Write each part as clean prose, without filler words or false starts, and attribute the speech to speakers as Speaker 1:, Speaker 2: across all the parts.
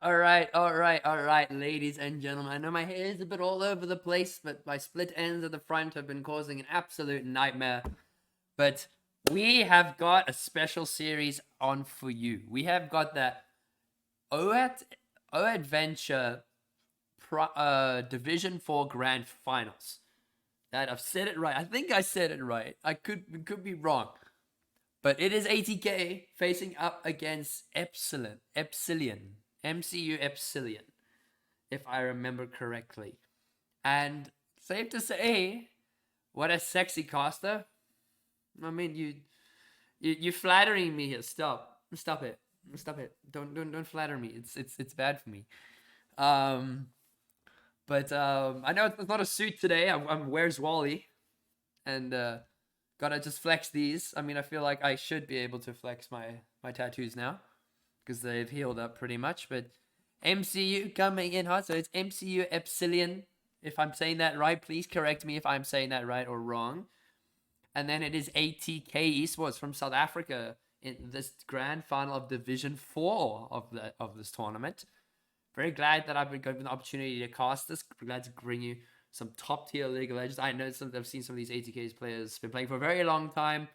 Speaker 1: All right, ladies and gentlemen. I know my hair is a bit all over the place, but my split ends at the front have been causing an absolute nightmare. But we have got a special series on for you. We have got the OUATventure Division 4 Grand Finals. That I've said it right. I think I said it right. I could be wrong. But it is ATK facing up against Epsilan, MCU Epsilan, if I remember correctly. And safe to say, what a sexy caster. I mean, you flattering me here. Stop it. Don't flatter me. It's bad for me. Um, but I know it's not a suit today. I'm where's Wally, and gotta just flex these. I mean, I feel like I should be able to flex my tattoos now because they've healed up pretty much. But MCU coming in hot, so it's MCU Epsilan. If I'm saying that right, please correct me if I'm saying that right or wrong. And then it is ATK Esports from South Africa in this grand final of Division 4 of this tournament. Very glad that I've been given the opportunity to cast this. Glad to bring you some top tier League of Legends. I know I've seen some of these ATK's players been playing for a very long time,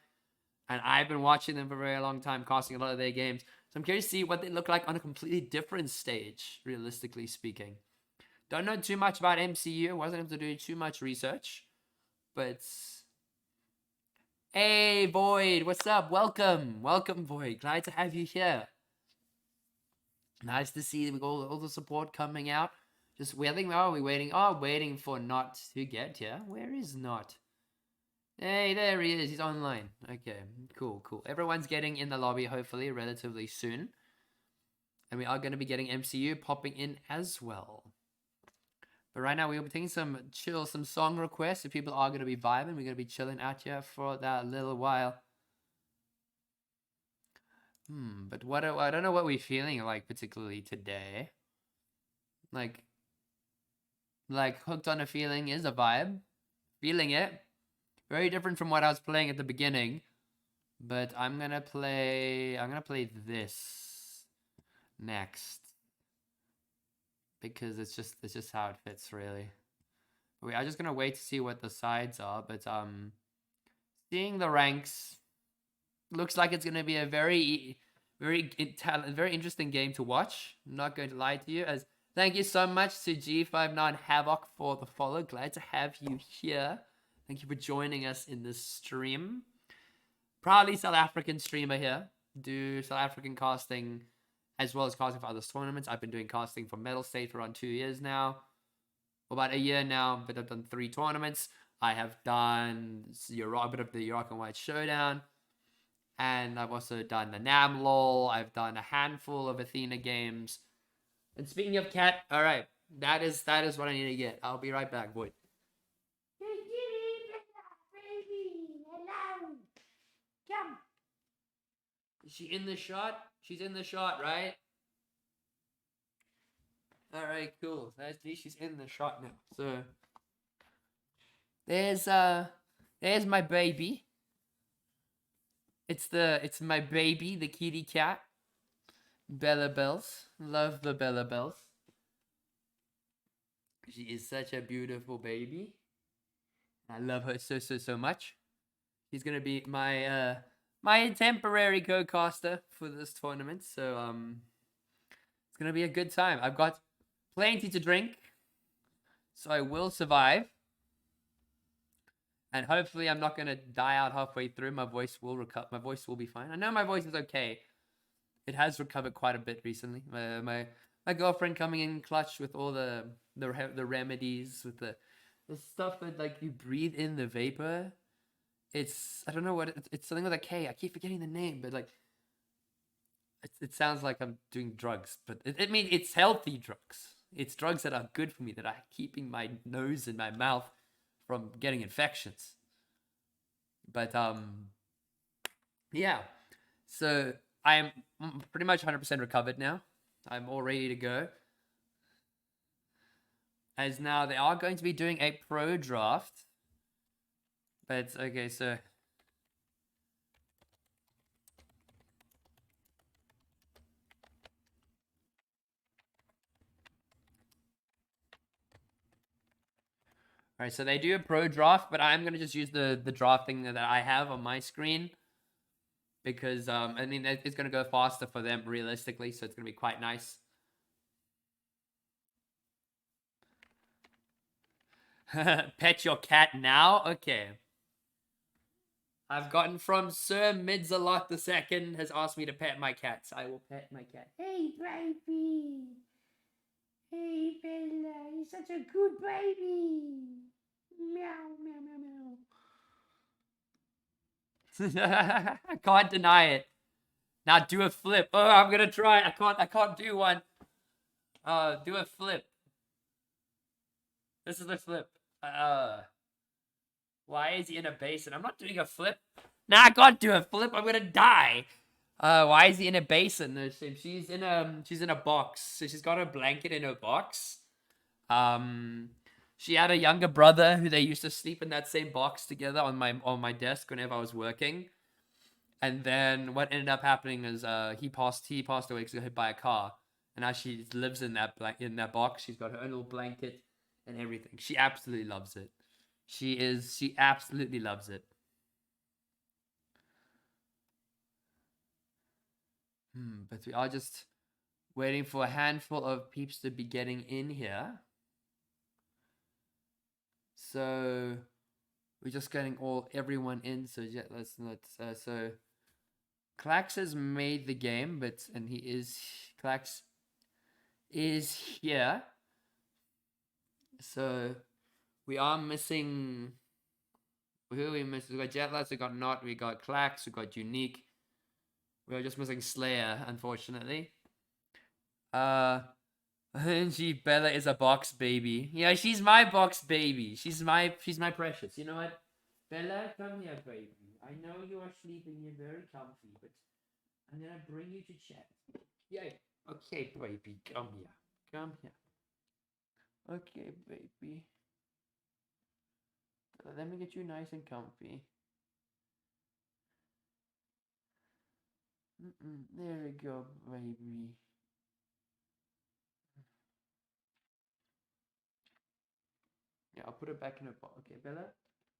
Speaker 1: and I've been watching them for a very long time, casting a lot of their games. So I'm curious to see what they look like on a completely different stage, realistically speaking. Don't know too much about MCU. Wasn't able to do too much research, but hey, Void, what's up? Welcome, Void. Glad to have you here. Nice to see all the support coming out. Just waiting. Oh, we're waiting. Oh, waiting for Not to get here. Where is Not? Hey, there he is. He's online. Okay, cool. Everyone's getting in the lobby, hopefully, relatively soon. And we are going to be getting MCU popping in as well. But right now, we'll be taking some song requests. If people are going to be vibing, we're going to be chilling out here for that little while. But I don't know what we're feeling like particularly today. Like Hooked on a Feeling is a vibe. Feeling it. Very different from what I was playing at the beginning. But I'm gonna play this next. Because it's just how it fits, really. I'm just gonna wait to see what the sides are, but seeing the ranks looks like it's gonna be a very interesting game to watch. I'm not going to lie to you. As thank you so much to G59 Havoc for the follow. Glad to have you here. Thank you for joining us in this stream. Proudly South African streamer here. Do South African casting as well as casting for other tournaments. I've been doing casting for Metal State for around 2 years now. About a year now, but I've done 3 tournaments. I have done a bit of the Europe and White Showdown. And I've also done the NamLol. I've done a handful of Athena games. And speaking of cat, all right, that is what I need to get. I'll be right back, Void. Is she in the shot? She's in the shot, right? All right, cool. She's in the shot now. So there's my baby. It's my baby, the kitty cat. Bella Bells. Love the Bella Bells. She is such a beautiful baby. I love her so much. She's gonna be my my temporary co-caster for this tournament. So it's gonna be a good time. I've got plenty to drink, so I will survive. And hopefully I'm not gonna die out halfway through. My voice will recover. My voice will be fine. I know my voice is okay. It has recovered quite a bit recently. My girlfriend coming in clutch with all the remedies, with the stuff that like you breathe in the vapor. It's I don't know what it's something with a K. I keep forgetting the name, but like it sounds like I'm doing drugs, but it means it's healthy drugs. It's drugs that are good for me, that are keeping my nose and my mouth from getting infections. But yeah. So I'm pretty much 100% recovered now. I'm all ready to go. As now they are going to be doing a pro draft. But okay, so All right, so they do a pro draft, but I'm gonna just use the draft thing that I have on my screen because I mean it's gonna go faster for them realistically, so it's gonna be quite nice. Pet your cat now? Okay. I've gotten from Sir Midzalot II has asked me to pet my cats. I will pet my cat. Hey, baby. Hey, Bella. You're such a good baby. Meow, meow, meow, meow. I can't deny it. Now do a flip. Oh, I'm gonna try. I can't do one. Do a flip. This is the flip. Why is he in a basin? I'm not doing a flip. Nah, I can't do a flip. I'm gonna die. Why is he in a basin? She's in a box. So she's got a blanket in her box. She had a younger brother who they used to sleep in that same box together on my desk whenever I was working. And then what ended up happening is he passed away because he got hit by a car. And now she lives in that box. She's got her own little blanket and everything. She absolutely loves it. She absolutely loves it. But we are just waiting for a handful of peeps to be getting in here. So we're just getting everyone in. So yeah, so Klax has made the game, Klax is here. So we are missing. Who are we missing? We got Jetlads, we got Not, we got Klax, we got Unique. We are just missing Slayer, unfortunately. Bella is a box baby. Yeah, she's my box baby. She's my precious. You know what? Bella, come here, baby. I know you are sleeping. You're very comfy, but I'm gonna bring you to chat. Yay. Okay, baby, come here. Come here. Okay, baby. Let me get you nice and comfy. There we go, baby. Yeah, I'll put her back in her box. Okay, Bella,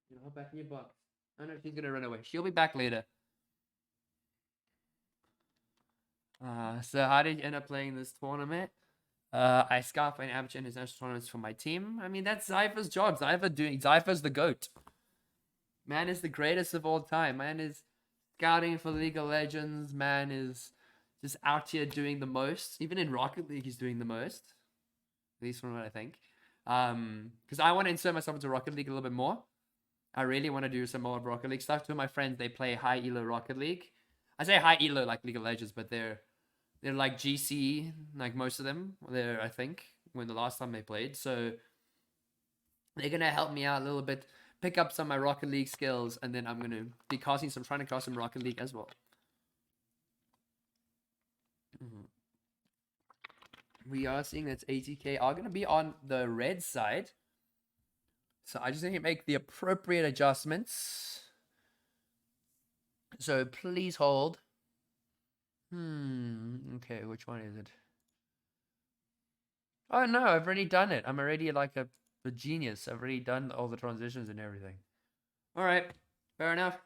Speaker 1: you know, back in your box. Oh no, she's gonna run away. She'll be back later. So how did you end up playing this tournament? I scout and amateur international tournaments for my team. I mean, that's Zypher's job. Zypher's the GOAT. Man is the greatest of all time. Man is scouting for League of Legends. Man is just out here doing the most. Even in Rocket League, he's doing the most. At least from what I think. Because I want to insert myself into Rocket League a little bit more. I really want to do some more Rocket League stuff. Two of my friends, they play high elo Rocket League. I say high elo like League of Legends, but they're like GC, like most of them. They're, I think, when the last time they played. So they're gonna help me out a little bit, pick up some of my Rocket League skills, and then I'm gonna be trying to cast some Rocket League as well. We are seeing that ATK are gonna be on the red side. So I just need to make the appropriate adjustments. So please hold. Okay, which one is it? Oh no, I've already done it. I'm already like a genius. I've already done all the transitions and everything. All right, fair enough.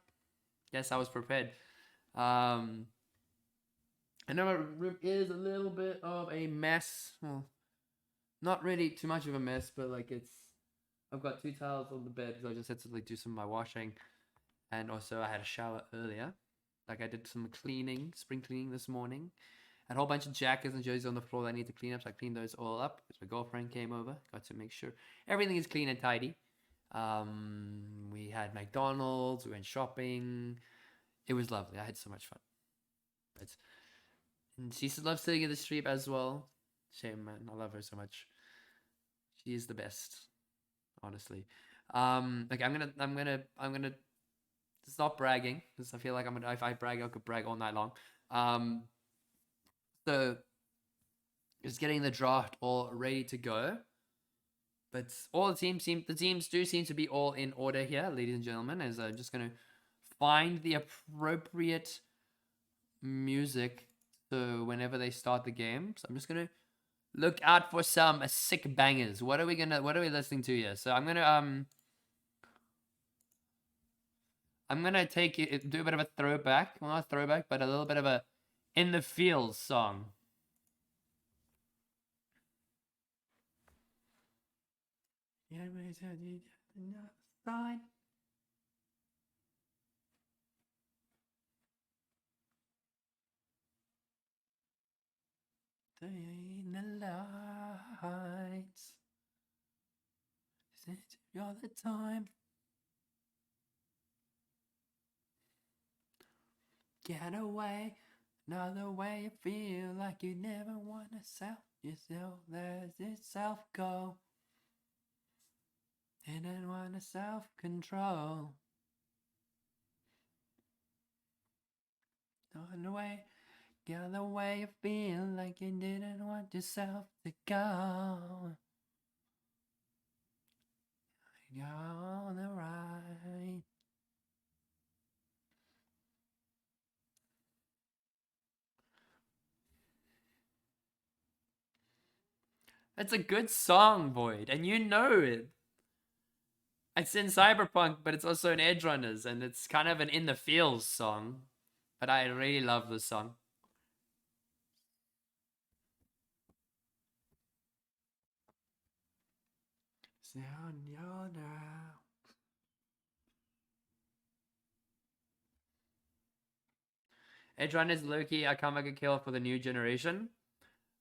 Speaker 1: Yes, I was prepared. I know my room is a little bit of a mess. Well, not really too much of a mess, but like I've got 2 towels on the bed because I just had to like do some of my washing, and also I had a shower earlier. Like I did some cleaning, spring cleaning this morning. Had a whole bunch of jackets and jerseys on the floor that I need to clean up, so I cleaned those all up because my girlfriend came over. Got to make sure everything is clean and tidy. We had McDonald's, we went shopping. It was lovely. I had so much fun. And she loves sitting in the street as well. Shame, man. I love her so much. She is the best, honestly. Like I'm gonna stop bragging because I feel like if I brag, I could brag all night long. So just getting the draft all ready to go. But all the teams do seem to be all in order here, ladies and gentlemen. As I'm just gonna find the appropriate music so whenever they start the game. So I'm just gonna Look out for some sick bangers. What are we listening to here? So I'm gonna take it, do a bit of a throwback. Well, not a throwback, but a little bit of a in the fields song. Fine. The lights all the time. Get away, another way you feel like you never wanna self yourself. Let yourself go. And then wanna self control. On the way, get the way you feel like you didn't want yourself to go. You're on the right. It's a good song, Void, and you know it. It's in Cyberpunk, but it's also in Edgerunners, and it's kind of an in the feels song. But I really love this song. Edgerunners Loki, I can't make a kill for the new generation.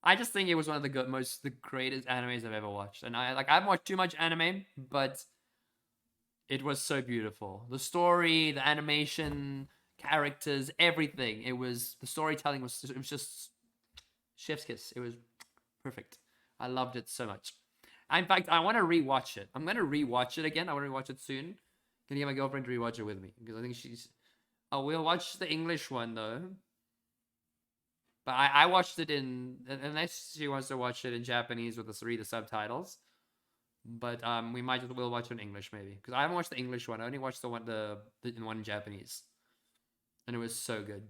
Speaker 1: I just think it was one of the the greatest animes I've ever watched, and I haven't watched too much anime, but it was so beautiful. The story, the animation, characters, everything. The storytelling was just chef's kiss. It was perfect. I loved it so much. In fact, I want to rewatch it. I'm gonna rewatch it again. I want to rewatch it soon. Gonna get my girlfriend to rewatch it with me because I think she's. Oh, we'll watch the English one though. But I watched it unless she wants to watch it in Japanese with us read the subtitles. But we'll watch it in English maybe because I haven't watched the English one. I only watched the one in Japanese, and it was so good.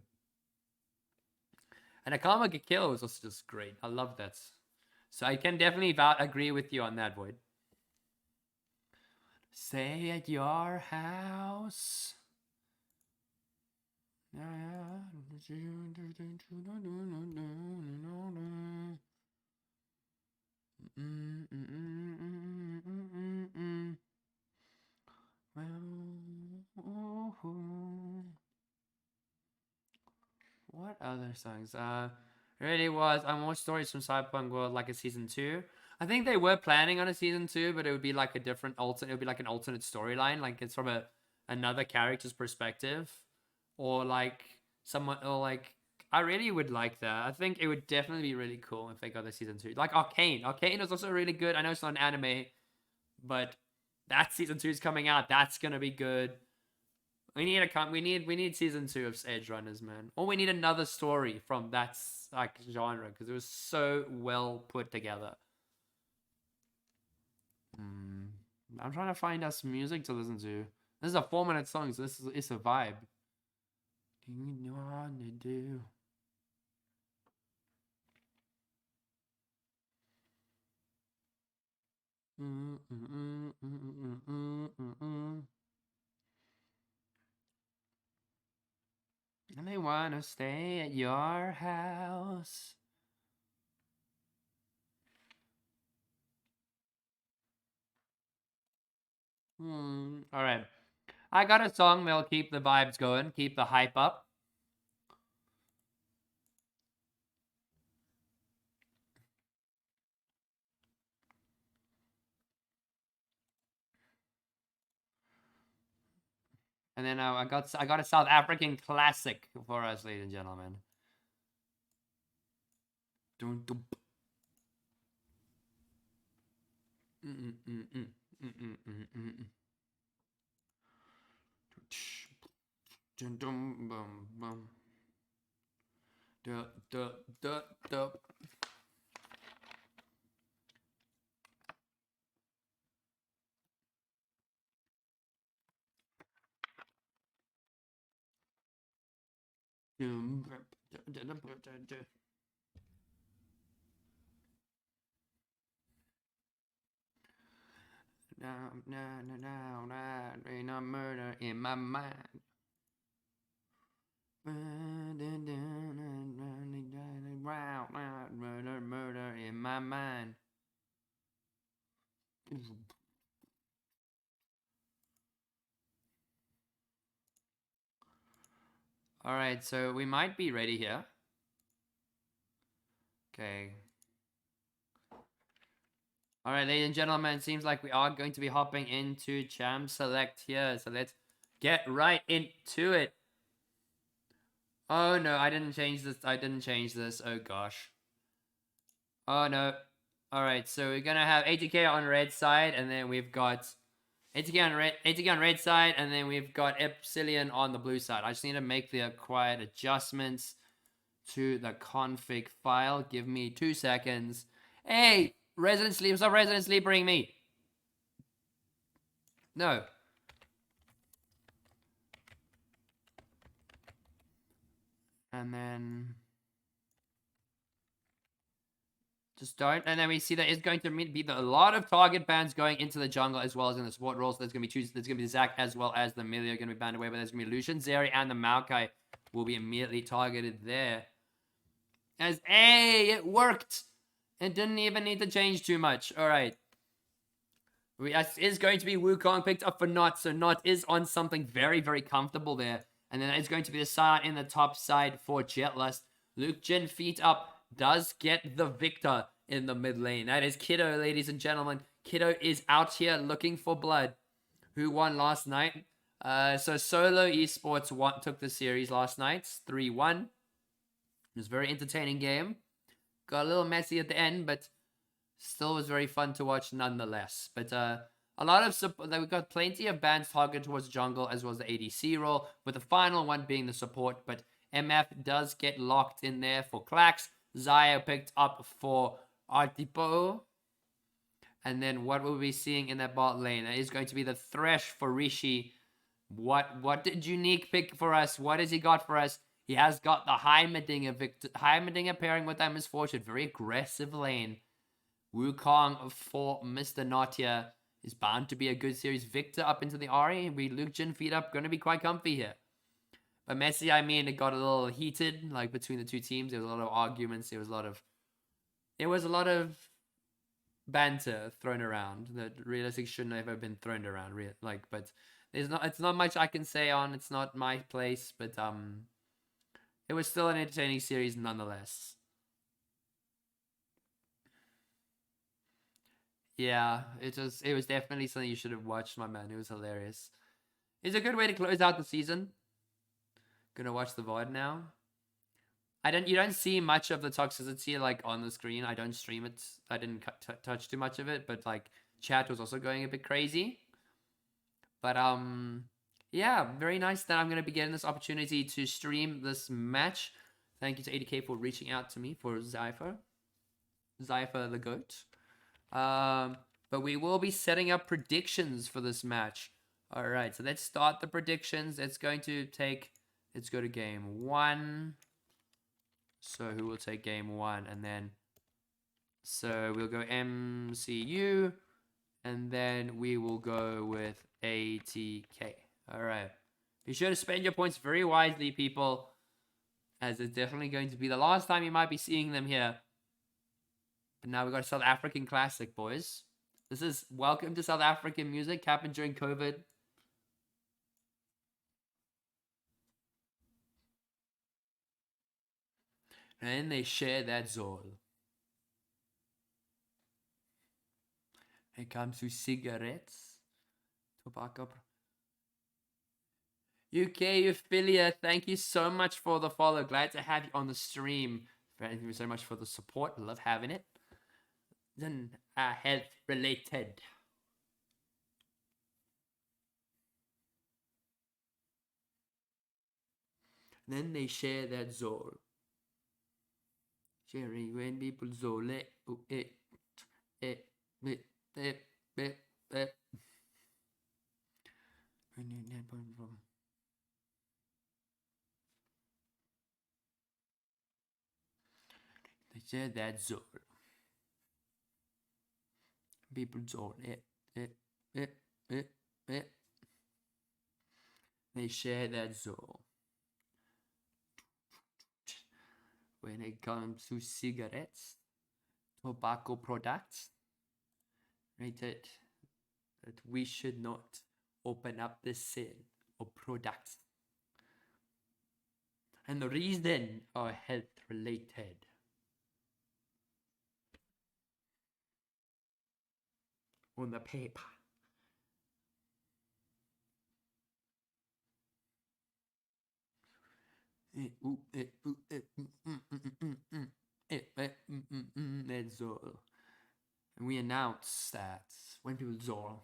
Speaker 1: And Akama Get Kill was also just great. I love that. So I can definitely agree with you on that, Void. Stay at your house. What other songs? Really was. I more stories from Cyberpunk World like a season 2. I think they were planning on a season 2, but it would be like a different alternate. It would be like an alternate storyline, like it's from another character's perspective, or like someone, or like I really would like that. I think it would definitely be really cool if they got a season 2. Like Arcane. Arcane is also really good. I know it's not an anime, but that season 2 is coming out. That's gonna be good. We need season 2 of Edgerunners, man. Or we need another story from that like genre because it was so well put together. I'm trying to find us music to listen to. This is a 4-minute song, so it's a vibe. Do you want to do? And they want to stay at your house. All right. I got a song that'll keep the vibes going, keep the hype up. And then I got a South African classic for us, ladies and gentlemen. Dun, dun. Dun, dun, bum, bum. Da, da, da, da. Ain't no murder in my mind. Murder in my mind. All right, so we might be ready here. Okay. All right, ladies and gentlemen, it seems like we are going to be hopping into Champ Select here. So let's get right into it. Oh no, I didn't change this. Oh gosh. Oh no. All right, so we're gonna have ATK on red side, and then we've got ATK on red side, and then we've got Epsilan on the blue side. I just need to make the required adjustments to the config file. Give me 2 seconds. Hey, Resident Sleep, stop Resident Sleepering me. No. And then just don't. And then we see that it's going to be a lot of target bans going into the jungle as well as in the support roles. There's going to be Zac as well as the Millie are going to be banned away, but there's going to be Lucian, Zeri, and the Maokai will be immediately targeted there. As it worked. It didn't even need to change too much. All right. Is going to be Wukong picked up for Not, so Not is on something very, very comfortable there. And then it's going to be the side in the top side for Jetlust. Luke Jin feet up does get the victor in the mid lane. That is Kiddo, ladies and gentlemen. Kiddo is out here looking for blood. Who won last night? So Solo Esports took the series last night, 3-1. It was a very entertaining game. Got a little messy at the end, but still was very fun to watch nonetheless. But a lot of support. We got plenty of bans targeted towards jungle as well as the ADC role, with the final one being the support. But MF does get locked in there for Klax. Zaya picked up for Artipo. And then what we'll be seeing in that bot lane is going to be the Thresh for Rishi. What did Unique pick for us? What has he got for us? He has got the Heimerdinger pairing with that Misfortune. Very aggressive lane. Wukong for Mr. Notia is bound to be a good series. Victor up into the Ari. Luke Jin feet up. Going to be quite comfy here. But Messi, I mean, it got a little heated, like between the two teams. There was a lot of arguments. There was a lot of banter thrown around that realistically shouldn't have ever been thrown around. But it's not much I can say on. It's not my place, but it was still an entertaining series nonetheless. Yeah, it was definitely something you should have watched, my man. It was hilarious. It's a good way to close out the season. Gonna watch the VOD now. You don't see much of the toxicity like on the screen. I don't stream it. I didn't touch too much of it, but like chat was also going a bit crazy. But yeah, very nice that I'm gonna be getting this opportunity to stream this match. Thank you to ATK for reaching out to me for Zypher the GOAT. But we will be setting up predictions for this match. All right, so let's start the predictions. Let's go to game 1. So who will take game 1? And then, so we'll go MCU, and then we will go with ATK. All right. Be sure to spend your points very wisely, people, as it's definitely going to be the last time you might be seeing them here. But now we've got a South African classic, boys. This is Welcome to South African Music, happened during COVID. And they share that Zol. It comes to cigarettes. Tobacco. UK Ophelia, thank you so much for the follow. Glad to have you on the stream. Thank you so much for the support. Love having it. Then health related. Then they share that Zol. Sharing when people Zole. They share that Zol. People Zole. eh, eh. They share that soul. When it comes to cigarettes, tobacco products, rated that we should not open up the sale of products. And the reason are health related. On the paper. That's all. And we announce that when people Zoro.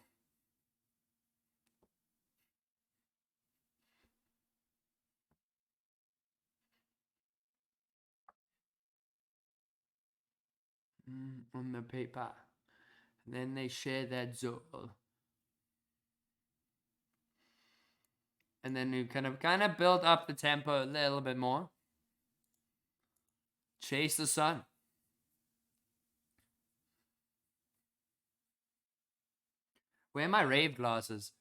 Speaker 1: On the paper. And then they share that Zoro. And then you kind of build up the tempo a little bit more. Chase the sun. Where are my rave glasses?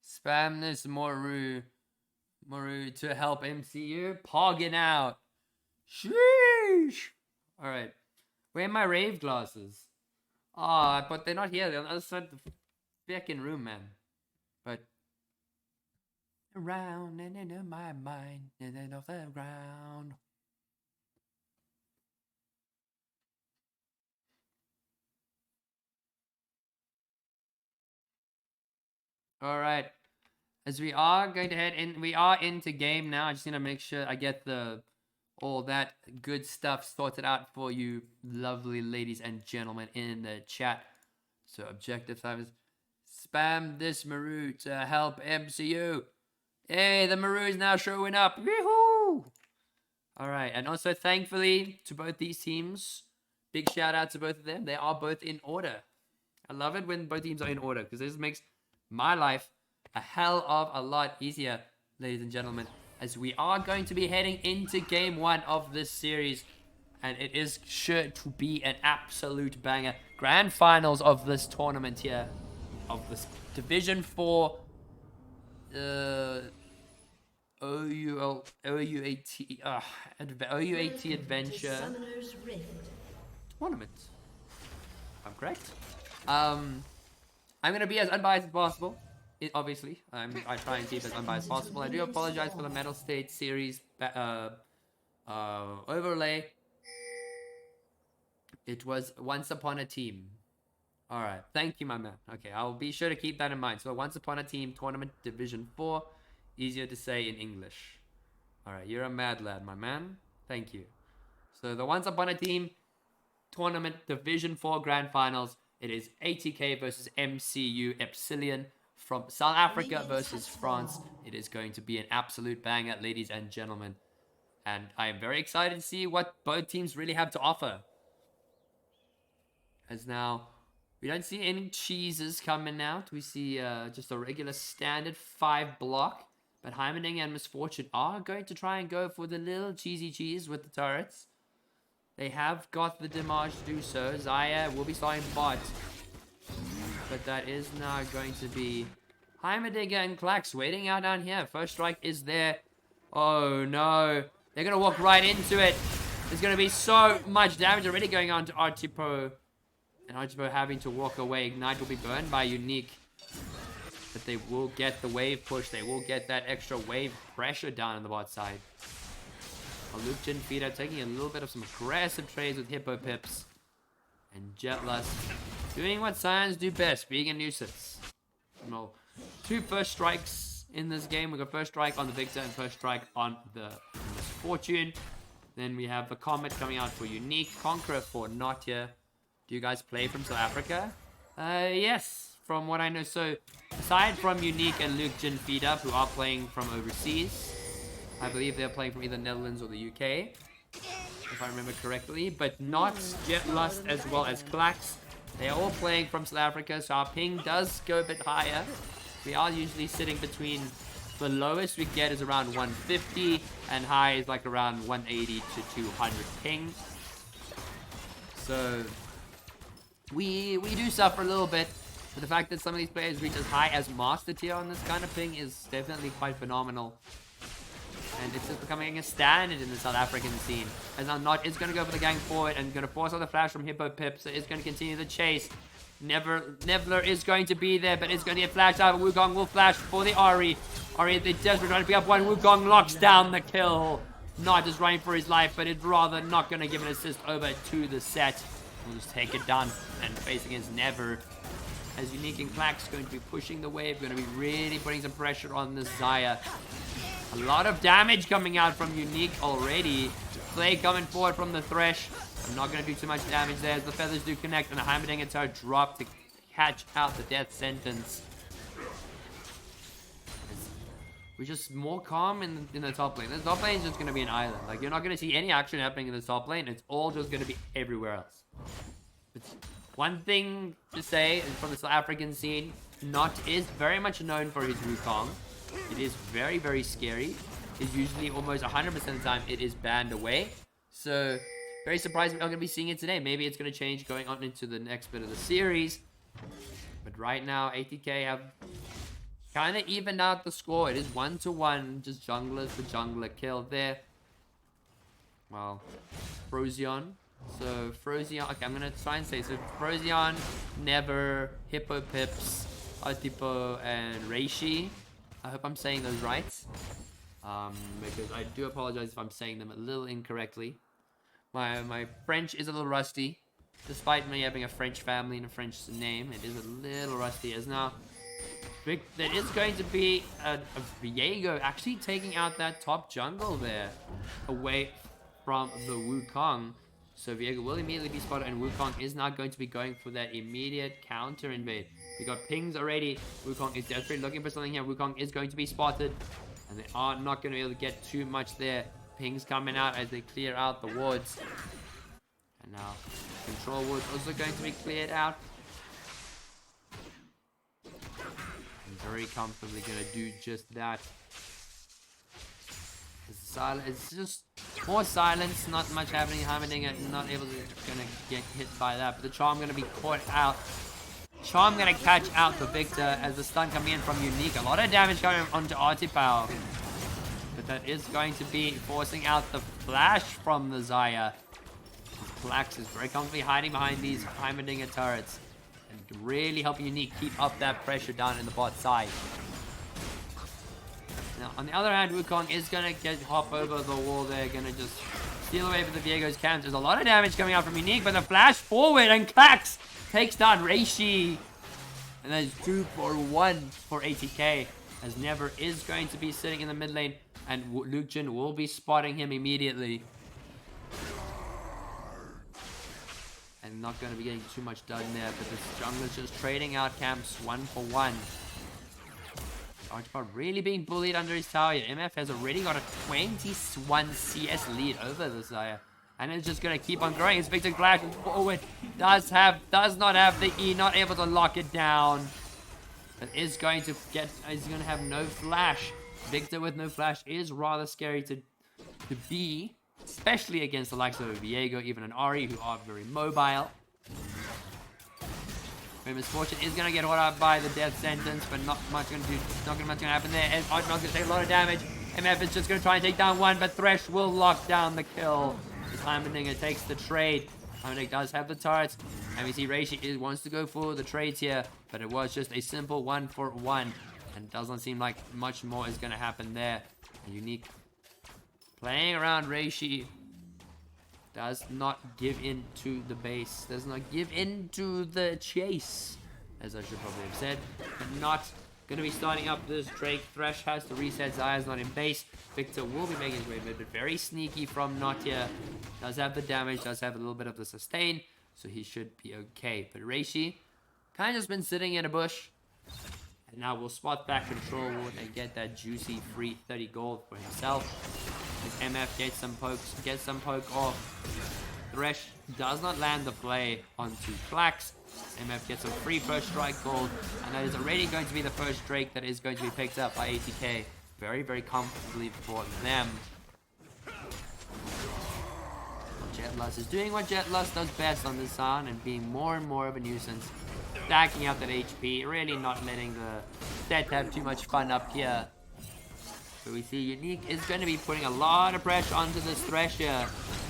Speaker 1: Spam this Moru to help MCU. Pogging out. Sheesh. Alright. Where are my rave glasses? Ah, but they're not here. They're on the other side of the fucking room, man. But around and into my mind and then off the ground. Alright. As we are going to head in, we are into game now. I just need to make sure I get all that good stuff sorted out for you lovely ladies and gentlemen in the chat. So objective time is spam this Maru to help MCU. Hey, the Maru is now showing up. Woohoo! Alright, and also thankfully to both these teams, big shout out to both of them. They are both in order. I love it when both teams are in order because this makes my life a hell of a lot easier, ladies and gentlemen, as we are going to be heading into game 1 of this series, and it is sure to be an absolute banger. Grand finals of this tournament here, of this Division 4 OUATventure tournament. I'm correct. I'm gonna be as unbiased as possible. Obviously, I try and keep as unbiased as possible. I do apologize for the Metal State series overlay. It was Once Upon a Team. Alright, thank you, my man. Okay, I'll be sure to keep that in mind. So, Once Upon a Team Tournament Division 4. Easier to say in English. Alright, you're a mad lad, my man. Thank you. So, the Once Upon a Team Tournament Division 4 Grand Finals. It is ATK versus MCU Epsilan from South Africa versus France. It is going to be an absolute banger, ladies and gentlemen. And I am very excited to see what both teams really have to offer. As now, we don't see any cheeses coming out. We see just a regular standard 5 block. But Heimerding and Misfortune are going to try and go for the little cheesy cheese with the turrets. They have got the damage to do so. Zaya will be starting bot. But that is now going to be Heimerdinger and Klax waiting out down here. First strike is there. Oh no. They're going to walk right into it. There's going to be so much damage already going on to Artipo. And Artipo having to walk away. Ignite will be burned by Unique. But they will get the wave push. They will get that extra wave pressure down on the bot side. Luke Genfida taking a little bit of some aggressive trades with Hippo Pips. And Jetlust doing what Scions do best, being a nuisance. Well, 2 first strikes in this game. We got first strike on the Victor and first strike on the Misfortune. Then we have the Comet coming out for Unique. Conqueror for Natia. Do you guys play from South Africa? Yes, from what I know. So, aside from Unique and Luke Genfida, who are playing from overseas, I believe they're playing from either Netherlands or the UK, if I remember correctly, but not Jetlust as well as Klax. They are all playing from South Africa, so our ping does go a bit higher. We are usually sitting between, the lowest we get is around 150, and high is like around 180 to 200 ping. So we do suffer a little bit. But the fact that some of these players reach as high as master tier on this kind of ping is definitely quite phenomenal. And it's just becoming a standard in the South African scene. As now Not is going to go for the gang forward and going to force out the flash from Hippo Pip. So is going to continue the chase. Nevler is going to be there, but it's going to get flashed out. Wukong will flash for the Ari. Ari, they're desperate trying to pick up one. Wukong locks down the kill. Not just running for his life, but it's rather not going to give an assist over to the set. We'll just take it down and face against Never. As Unique and Clax going to be pushing the wave, going to be really putting some pressure on this Xayah. A lot of damage coming out from Unique already. Play coming forward from the Thresh. I'm not going to do too much damage there as the feathers do connect and the Heimerdinger Toe drop to catch out the death sentence. We're just more calm in the top lane. The top lane is just going to be an island. Like, you're not going to see any action happening in the top lane. It's all just going to be everywhere else. But one thing to say from the South African scene, Not is very much known for his Wukong. It is very, very scary. It's usually almost 100% of the time it is banned away. So, very surprised we're not going to be seeing it today. Maybe it's going to change going on into the next bit of the series. But right now, ATK have kind of evened out the score. It is 1-1. Just jungler for jungler kill there. Well, Frozion. So, Frozion. Okay, I'm going to try and say. So, Frozion, Never, Hippo Pips, Atipo, and Reishi. I hope I'm saying those right. Because I do apologize if I'm saying them a little incorrectly. My French is a little rusty. Despite me having a French family and a French name, it is a little rusty. As now, there is going to be a Viego actually taking out that top jungle there. Away from the Wukong. So Viego will immediately be spotted, and Wukong is now going to be going for that immediate counter invade. We got pings already. Wukong is desperately looking for something here. Wukong is going to be spotted, and they are not going to be able to get too much there. Pings coming out as they clear out the wards. And now, control wards also going to be cleared out. And very comfortably going to do just that. It's just more silence, not much happening. Heimerdinger not able to get hit by that, but the charm going to be caught out. Charm going to catch out the Victor as the stun coming in from Unique. A lot of damage coming onto Artipao, but that is going to be forcing out the flash from the Xayah. Clax is very comfortably hiding behind these Heimerdinger turrets and really helping Unique keep up that pressure down in the bot side. Now, on the other hand, Wukong is going to hop over the wall there, going to just steal away from the Viego's camp. There's a lot of damage coming out from Unique, but the flash forward and Clax takes down Reishi. And there's 2-for-1 for ATK, as Never is going to be sitting in the mid lane, and Luke Jin will be spotting him immediately. And not going to be getting too much done there, but this jungler's just trading out camps 1-for-1. Archibald really being bullied under his tower. MF has already got a 21 CS lead over the Xayah. And it's just going to keep on growing. It's Victor Glash forward. Does not have the E. Not able to lock it down. But is going to have no flash. Victor with no flash is rather scary to be. Especially against the likes of a Viego, even an Ari, who are very mobile. Famous Fortune is going to get caught out by the death sentence, but not much going to happen there. And not going to take a lot of damage. MF is just going to try and take down one, but Thresh will lock down the kill. Heimerdinger takes the trade. Heimerdinger does have the turrets, and we see Reishi wants to go for the trades here, but it was just a simple 1-for-1, and doesn't seem like much more is going to happen there. Unique playing around Reishi. Does not give in to the base. Does not give in to the chase, as I should probably have said. But not going to be starting up this Drake. Thresh has to reset. Xayah's not in base. Victor will be making his way mid, but very sneaky from Not here. Does have the damage. Does have a little bit of the sustain. So he should be okay. But Reishi kind of just been sitting in a bush. And now we'll spot back control ward and get that juicy free 30 gold for himself. As MF gets some poke off. Thresh does not land the play onto Clax. MF gets a free first strike gold, and that is already going to be the first Drake that is going to be picked up by ATK. Very, very comfortably for them. Jetlust is doing what Jetlust does best on this sound and being more and more of a nuisance. Stacking up that HP, really not letting the set have too much fun up here. So we see Unique is going to be putting a lot of pressure onto this Thresher.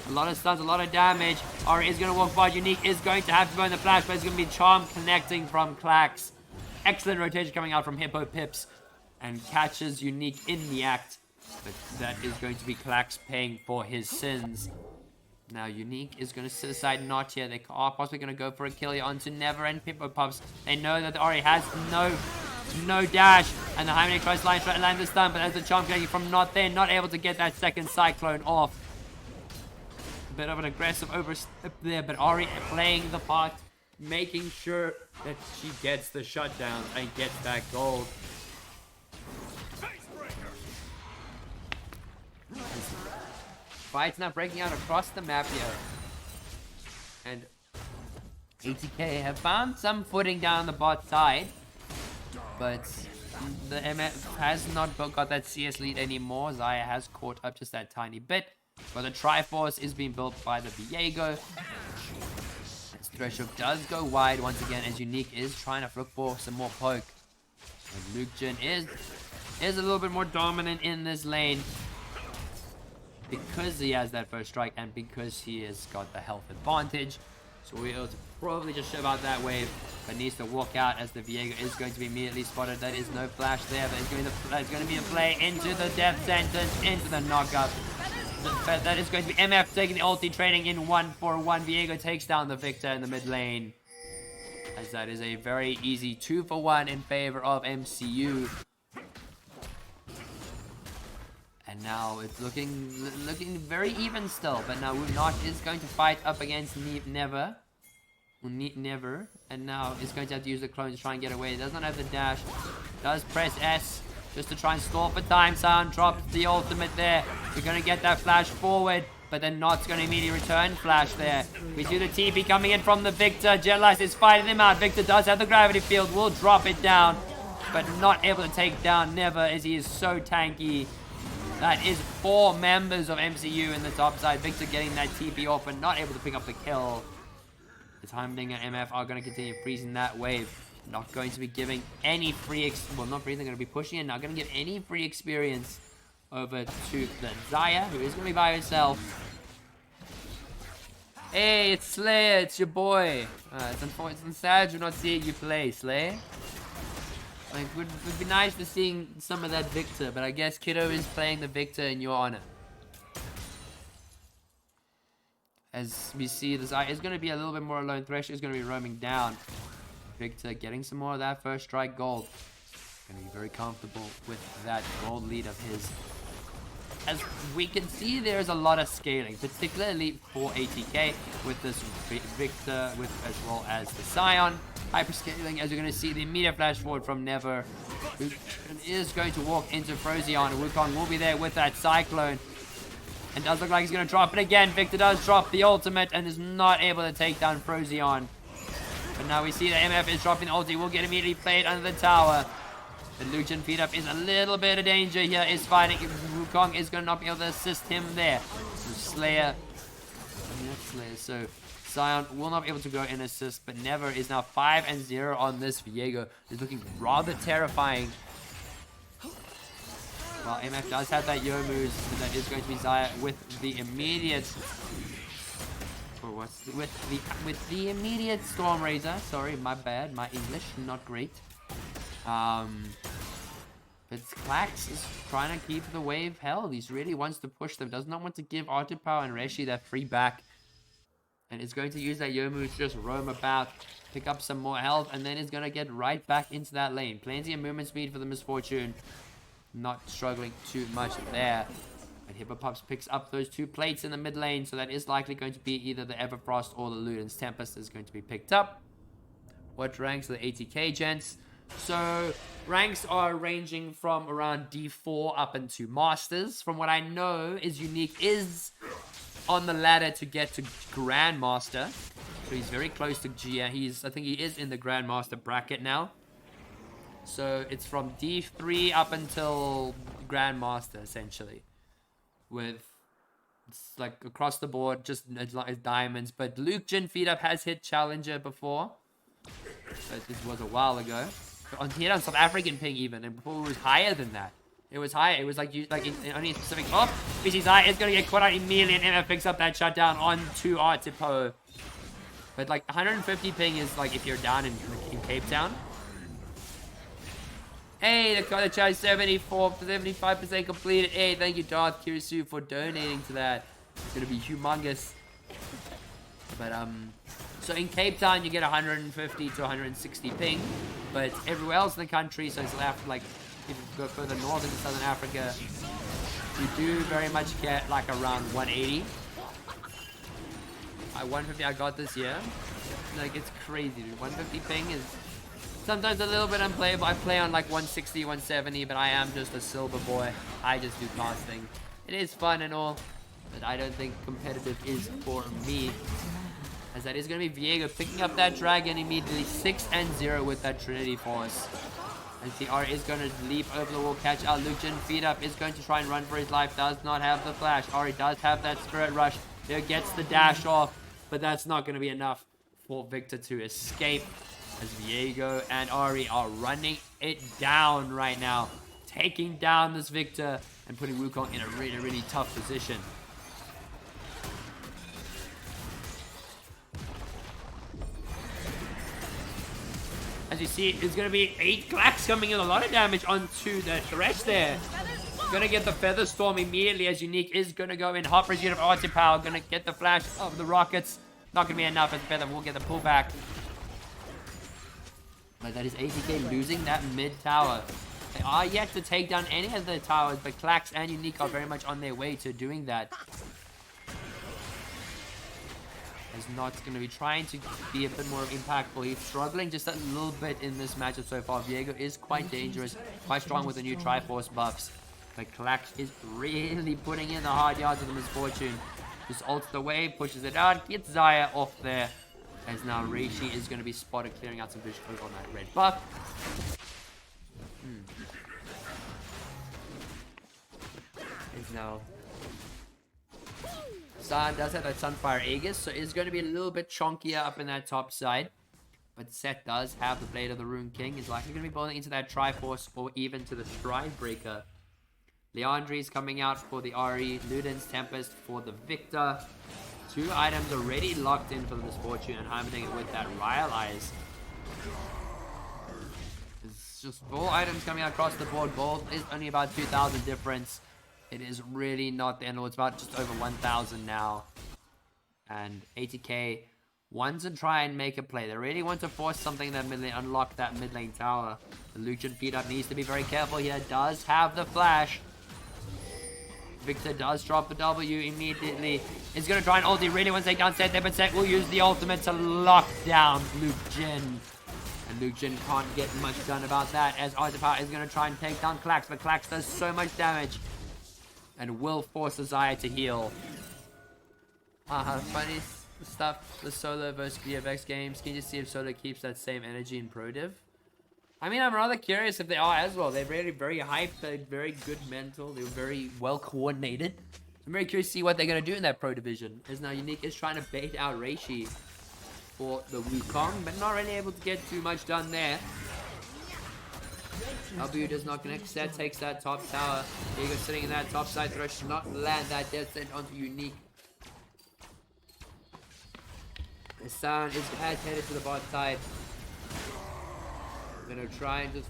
Speaker 1: A lot of stuns, a lot of damage. Ori is going to walk by. Unique is going to have to go in the flash, but it's going to be Charm connecting from Klax. Excellent rotation coming out from Hippo Pips. And catches Unique in the act. But that is going to be Klax paying for his sins. Now Unique is going to sit aside not here. They are possibly going to go for a kill here onto Never and Hippo Pups. They know that the Ori has no dash, and the Hymen tries to land the stun, but as the Charm getting from not there, not able to get that second Cyclone off. A bit of an aggressive overstep there, but Ori playing the part, making sure that she gets the shutdown and gets that gold. Fight's now breaking out across the map here. And ATK have found some footing down the bot side. But the MF has not got that CS lead anymore. Xayah has caught up just that tiny bit. But the Triforce is being built by the Viego. As Threshold does go wide once again, as Unique is trying to look for some more poke. And Luke Jin is a little bit more dominant in this lane. Because he has that first strike and because he has got the health advantage. So we're able to probably just shove out that wave, but needs to walk out as the Viego is going to be immediately spotted. There is no flash there, but it's going to be a play into the death sentence, into the knockup. That is going to be MF taking the ulti, trading in 1-for-1. Viego takes down the Victor in the mid lane. As that is a very easy 2-for-1 in favor of MCU. And now it's looking very even still, but now Woonot is going to fight up against Never. And now is going to have to use the clone to try and get away. Does not have the dash. Does press S just to try and stall for time. Sound drops the ultimate there. We're going to get that flash forward, but then Not's going to immediately return flash there. We see the TP coming in from the Victor. Jetlust is fighting him out. Victor does have the gravity field, will drop it down, but not able to take down Never as he is so tanky. That is 4 members of MCU in the top side. Victor getting that TP off and not able to pick up the kill. The Timing and MF are going to continue freezing that wave. Not going to be giving any free... well, not free. They're going to be pushing it. Not going to give any free experience over to the Xayah, who is going to be by herself. Hey, it's Slayer. It's your boy. It's sad to not seeing you play, Slayer. Like, would be nice to seeing some of that Victor, but I guess Kiddo is playing the Victor in your honor. As we see, the Xayah is going to be a little bit more alone. Thresher is going to be roaming down. Victor getting some more of that first strike gold. Going to be very comfortable with that gold lead of his. As we can see, there's a lot of scaling, particularly for ATK with this Victor, as well as the Scion. Hyperscaling, as you're going to see the immediate flash forward from Never, who is going to walk into Frozion. Wukong will be there with that Cyclone. And does look like he's going to drop it again. Victor does drop the ultimate and is not able to take down Frozion. But now we see that MF is dropping the ulti. Will get immediately played under the tower. The Lucian feed up is a little bit of danger here. Is fighting. Wukong is going to not be able to assist him there. So Slayer. So Scion will not be able to go and assist, but Never is now 5-0 on this Viego. It's looking rather terrifying. Well, MF does have that Yomu's, so that is going to be Xayah with the immediate... with the immediate Storm Razor. Sorry, my bad. My English, not great. But Klax is trying to keep the wave held. He really wants to push them. Does not want to give Artupao and Reshi that free back. And is going to use that Yomu to just roam about, pick up some more health, and then is going to get right back into that lane. Plenty of movement speed for the Misfortune. Not struggling too much there. But Hippopops picks up those 2 plates in the mid lane, so that is likely going to be either the Everfrost or the Luden's Tempest is going to be picked up. What ranks are the ATK gents? So ranks are ranging from around D4 up into Masters. From what I know, is Unique is on the ladder to get to Grandmaster. So he's very close to Gia. I think he is in the Grandmaster bracket now. So it's from D3 up until Grandmaster, essentially. With It's like across the board, just it's diamonds. But Luke Jin feed up has hit Challenger before. But this was a while ago. He had on South African ping even, and before it was higher than that. It was higher. It was like in only a specific. Oh, BC's eye is gonna get caught out immediately, and MF picks up that shutdown onto Artipo. But like 150 ping is like if you're down in Cape Town. Hey, the chat is 75% completed. Hey, thank you, Darth Kirisu, for donating to that. It's gonna be humongous. But so in Cape Town you get 150 to 160 ping, but everywhere else in the country, so it's like if you go further north into Southern Africa, you do very much get like around 180. 150 I got this year. Like it's crazy, dude. 150 ping is sometimes a little bit unplayable. I play on like 160, 170, but I am just a silver boy. I just do casting. It is fun and all, but I don't think competitive is for me. As that is going to be Viego picking up that dragon immediately. 6-0 with that Trinity Force. As the R is going to leap over the wall, catch out. Luke Jin feed up, is going to try and run for his life. Does not have the flash. Ari does have that Spirit Rush. There gets the dash off, but that's not going to be enough for Victor to escape. As Viego and Ari are running it down right now. Taking down this Victor and putting Wukong in a really, really tough position. As you see, it's going to be 8 clacks coming in. A lot of damage onto the Thresh there. Going to get the Feather Storm immediately as Unique is going to go in. Hopper's unit of Arctic Power. Going to get the flash of the Rockets. Not going to be enough as Feather will get the pullback. But that is ATK losing that mid tower. They are yet to take down any of the towers, but Clax and Unique are very much on their way to doing that. Is not going to be trying to be a bit more impactful. He's struggling just a little bit in this matchup so far. Viego is quite dangerous, quite strong with the new Triforce buffs. But Clax is really putting in the hard yards of the Misfortune. Just ults the wave, pushes it out, gets Zaya off there. As now Reishi is going to be spotted clearing out some vision over on that red buff. Is now... San does have that Sunfire Aegis, so it's going to be a little bit chonkier up in that top side. But Seth does have the Blade of the Rune King. He's likely going to be building into that Triforce or even to the Stride Breaker. Leandri is coming out for the RE. Luden's Tempest for the Victor. 2 items already locked in for the Misfortune, and Heimerdinger with that Ryle Eyes. It's just 4 items coming out across the board. Gold is only about 2,000 difference. It is really not the end. It's about just over 1,000 now. And ATK wants to try and make a play. They really want to force something in that mid lane, unlock that mid lane tower. The Lucian feed up needs to be very careful here. Does have the flash. Victor does drop the W immediately. He's going to try and ult. He really wants to take down Seth there, but Seth will use the ultimate to lock down Luke Jin. And Luke Jin can't get much done about that, as Artipower is going to try and take down Clax, but Clax does so much damage and will force Zaya to heal. Funny stuff, the solo versus VFX games. Can you just see if solo keeps that same energy in Pro Div? I mean, I'm rather curious if they are as well. They're really very hyped, they're very good mental, they're very well coordinated. I'm very curious to see what they're going to do in that Pro Division. As now Unique is trying to bait out Reishi for the Wukong, but not really able to get too much done there. W does not connect. Seth takes that top tower. Diego sitting in that top side. Thresh does not land that death sent onto Unique. The Sound has headed to the bot side. Gonna try and just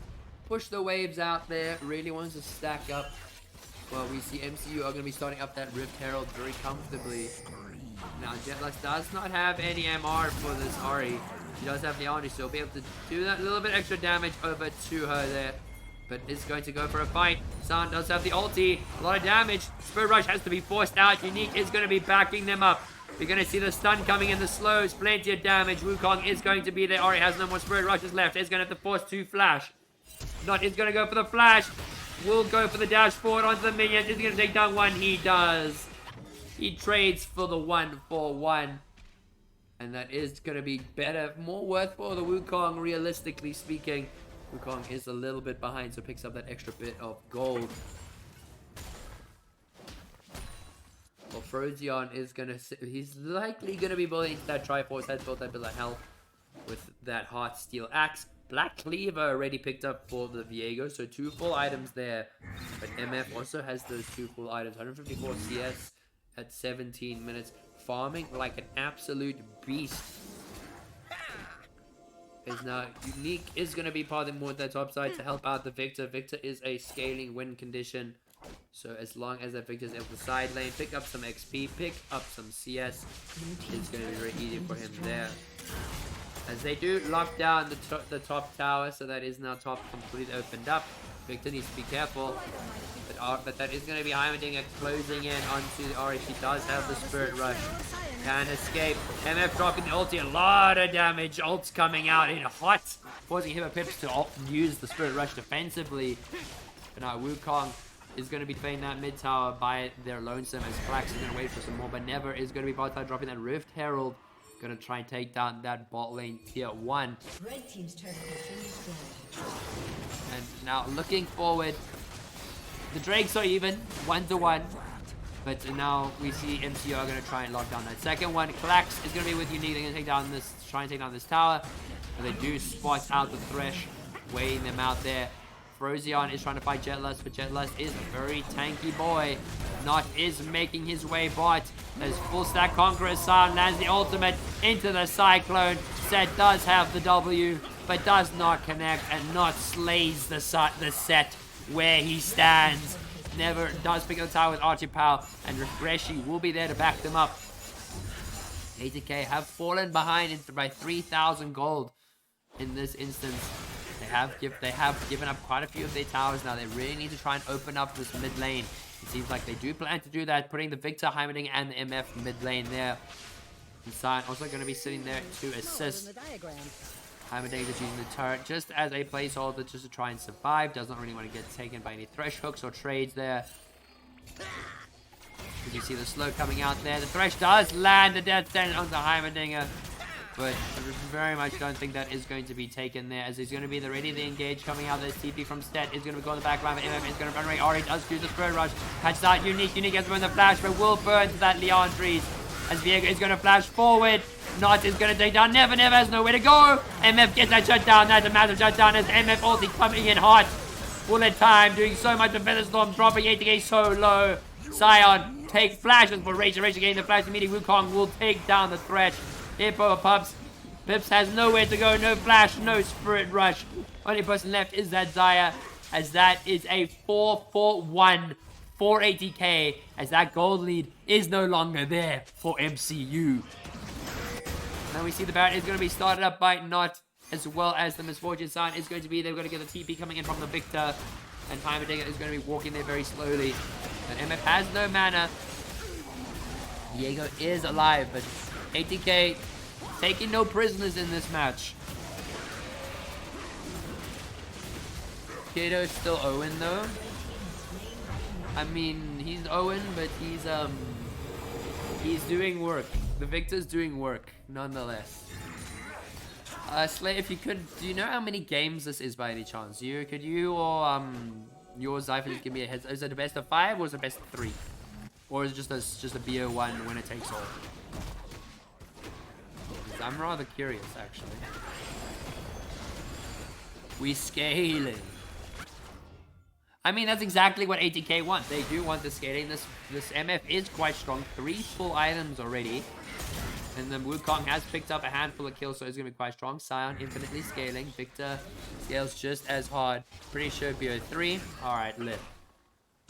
Speaker 1: push the waves out there. Really wants to stack up. Well, we see MCU are gonna be starting up that Rift Herald very comfortably. Now, Jetlux does not have any MR for this Ari. She does have the Arnie, so she'll be able to do that little bit extra damage over to her there. But is going to go for a fight. San does have the ulti. A lot of damage. Spirit Rush has to be forced out. Unique is going to be backing them up. We're going to see the stun coming in the slows. Plenty of damage. Wukong is going to be there. Ari has no more Spirit Rushes left. Is going to have to force 2 flash. Not is going to go for the flash. Will go for the dash forward onto the minion. Is going to take down 1. He does. He trades for the 1-for-1. And that is going to be better. More worth for the Wukong, realistically speaking. Wukong is a little bit behind, so picks up that extra bit of gold. Well, Frozion is gonna, he's likely gonna be building into that Triforce. Has built that bit of health with that Heart Steel Axe. Black Cleaver already picked up for the Viego, so 2 full items there. But MF also has those 2 full items. 154 CS at 17 minutes. Farming like an absolute beast. Is now Unique is going to be part of more at the top side to help out the Victor. Victor is a scaling win condition. So as long as that Victor's able to side lane, pick up some XP, pick up some CS, it's going to be very easy for him there. As they do lock down the top tower, so that is now top completely opened up. Victor needs to be careful. But that is going to be Heimerdinger closing in onto the Ori. She does have the Spirit Rush. Can escape. MF dropping the ulti. A lot of damage. Ult's coming out in hot. Forcing Hippopips to use the Spirit Rush defensively. But now Wukong is going to be defending that mid tower by their lonesome, as Flax is going to wait for some more. But Never is going to be bot side dropping that Rift Herald. Going to try and take down that bot lane tier 1.
Speaker 2: Red team's turret has been destroyed.
Speaker 1: And now looking forward, the Drakes are even 1-1. But now we see MCU are going to try and lock down that second one. Klax is going to be with Unique. They're going to take down this, try and take down this tower. But they do spot out the Thresh, weighing them out there. Frozion is trying to fight Jetlust, but Jetlust is a very tanky boy. Not is making his way bot. As full stack Conqueror Sion lands the ultimate into the Cyclone. Set does have the W, but does not connect and not slays the set where he stands. Never does pick up the tower with Archie Pow, and Refreshi will be there to back them up. ATK have fallen behind by 3,000 gold in this instance. They have given up quite a few of their towers now. They really need to try and open up this mid lane. It seems like they do plan to do that, putting the Victor, Heimerdinger, and the MF mid lane there. And Sion also going to be sitting there to assist. Heimerdinger just using the turret just as a placeholder just to try and survive. Does not really want to get taken by any Thresh hooks or trades there. You see the slow coming out there. The Thresh does land the death sentence onto Heimerdinger. But I very much don't think that is going to be taken there, as he's going to be the ready to engage coming out. There's TP from Stet is going to go on the back line, but MF is going to run away. Ori does do the Spirit Rush. Catches out Unique. Unique has to burn the flash, but will burn to that Leon trees. As Viego is going to flash forward. Not is going to take down Never. Never has nowhere to go. MF gets that shutdown. That's a massive shutdown as MF ulti coming in hot. Bullet time, doing so much of Featherstorm, dropping ATK so low. Sion take flashes for Rage. Rage again, the flash immediately. Wukong will take down the Thresh. Hippo Pups. Pips has nowhere to go, no flash, no Spirit Rush. Only person left is that Xayah, as that is a 4-4-1 for ATK, as that gold lead is no longer there for MCU. Now we see the Baron is going to be started up by Not, as well as the Misfortune sign is going to be. They're going to get the TP coming in from the Victor, and Heimerdinger is going to be walking there very slowly. And MF has no mana. Viego is alive, but ATK taking no prisoners in this match. Kato's still Owen though. I mean, he's Owen, but he's doing work. The Victor's doing work, nonetheless. Slay, if you could, do you know how many games this is by any chance? Could you or your Zypher just give me a heads? Is it a best of 5 or is it a best of 3? Or is it just a BO1 winner takes all? I'm rather curious, actually. We scaling. I mean, that's exactly what ATK want. They do want the scaling. This MF is quite strong. 3 full items already. And then Wukong has picked up a handful of kills, so it's going to be quite strong. Sion infinitely scaling. Victor scales just as hard. Pretty sure BO3. Alright, lit.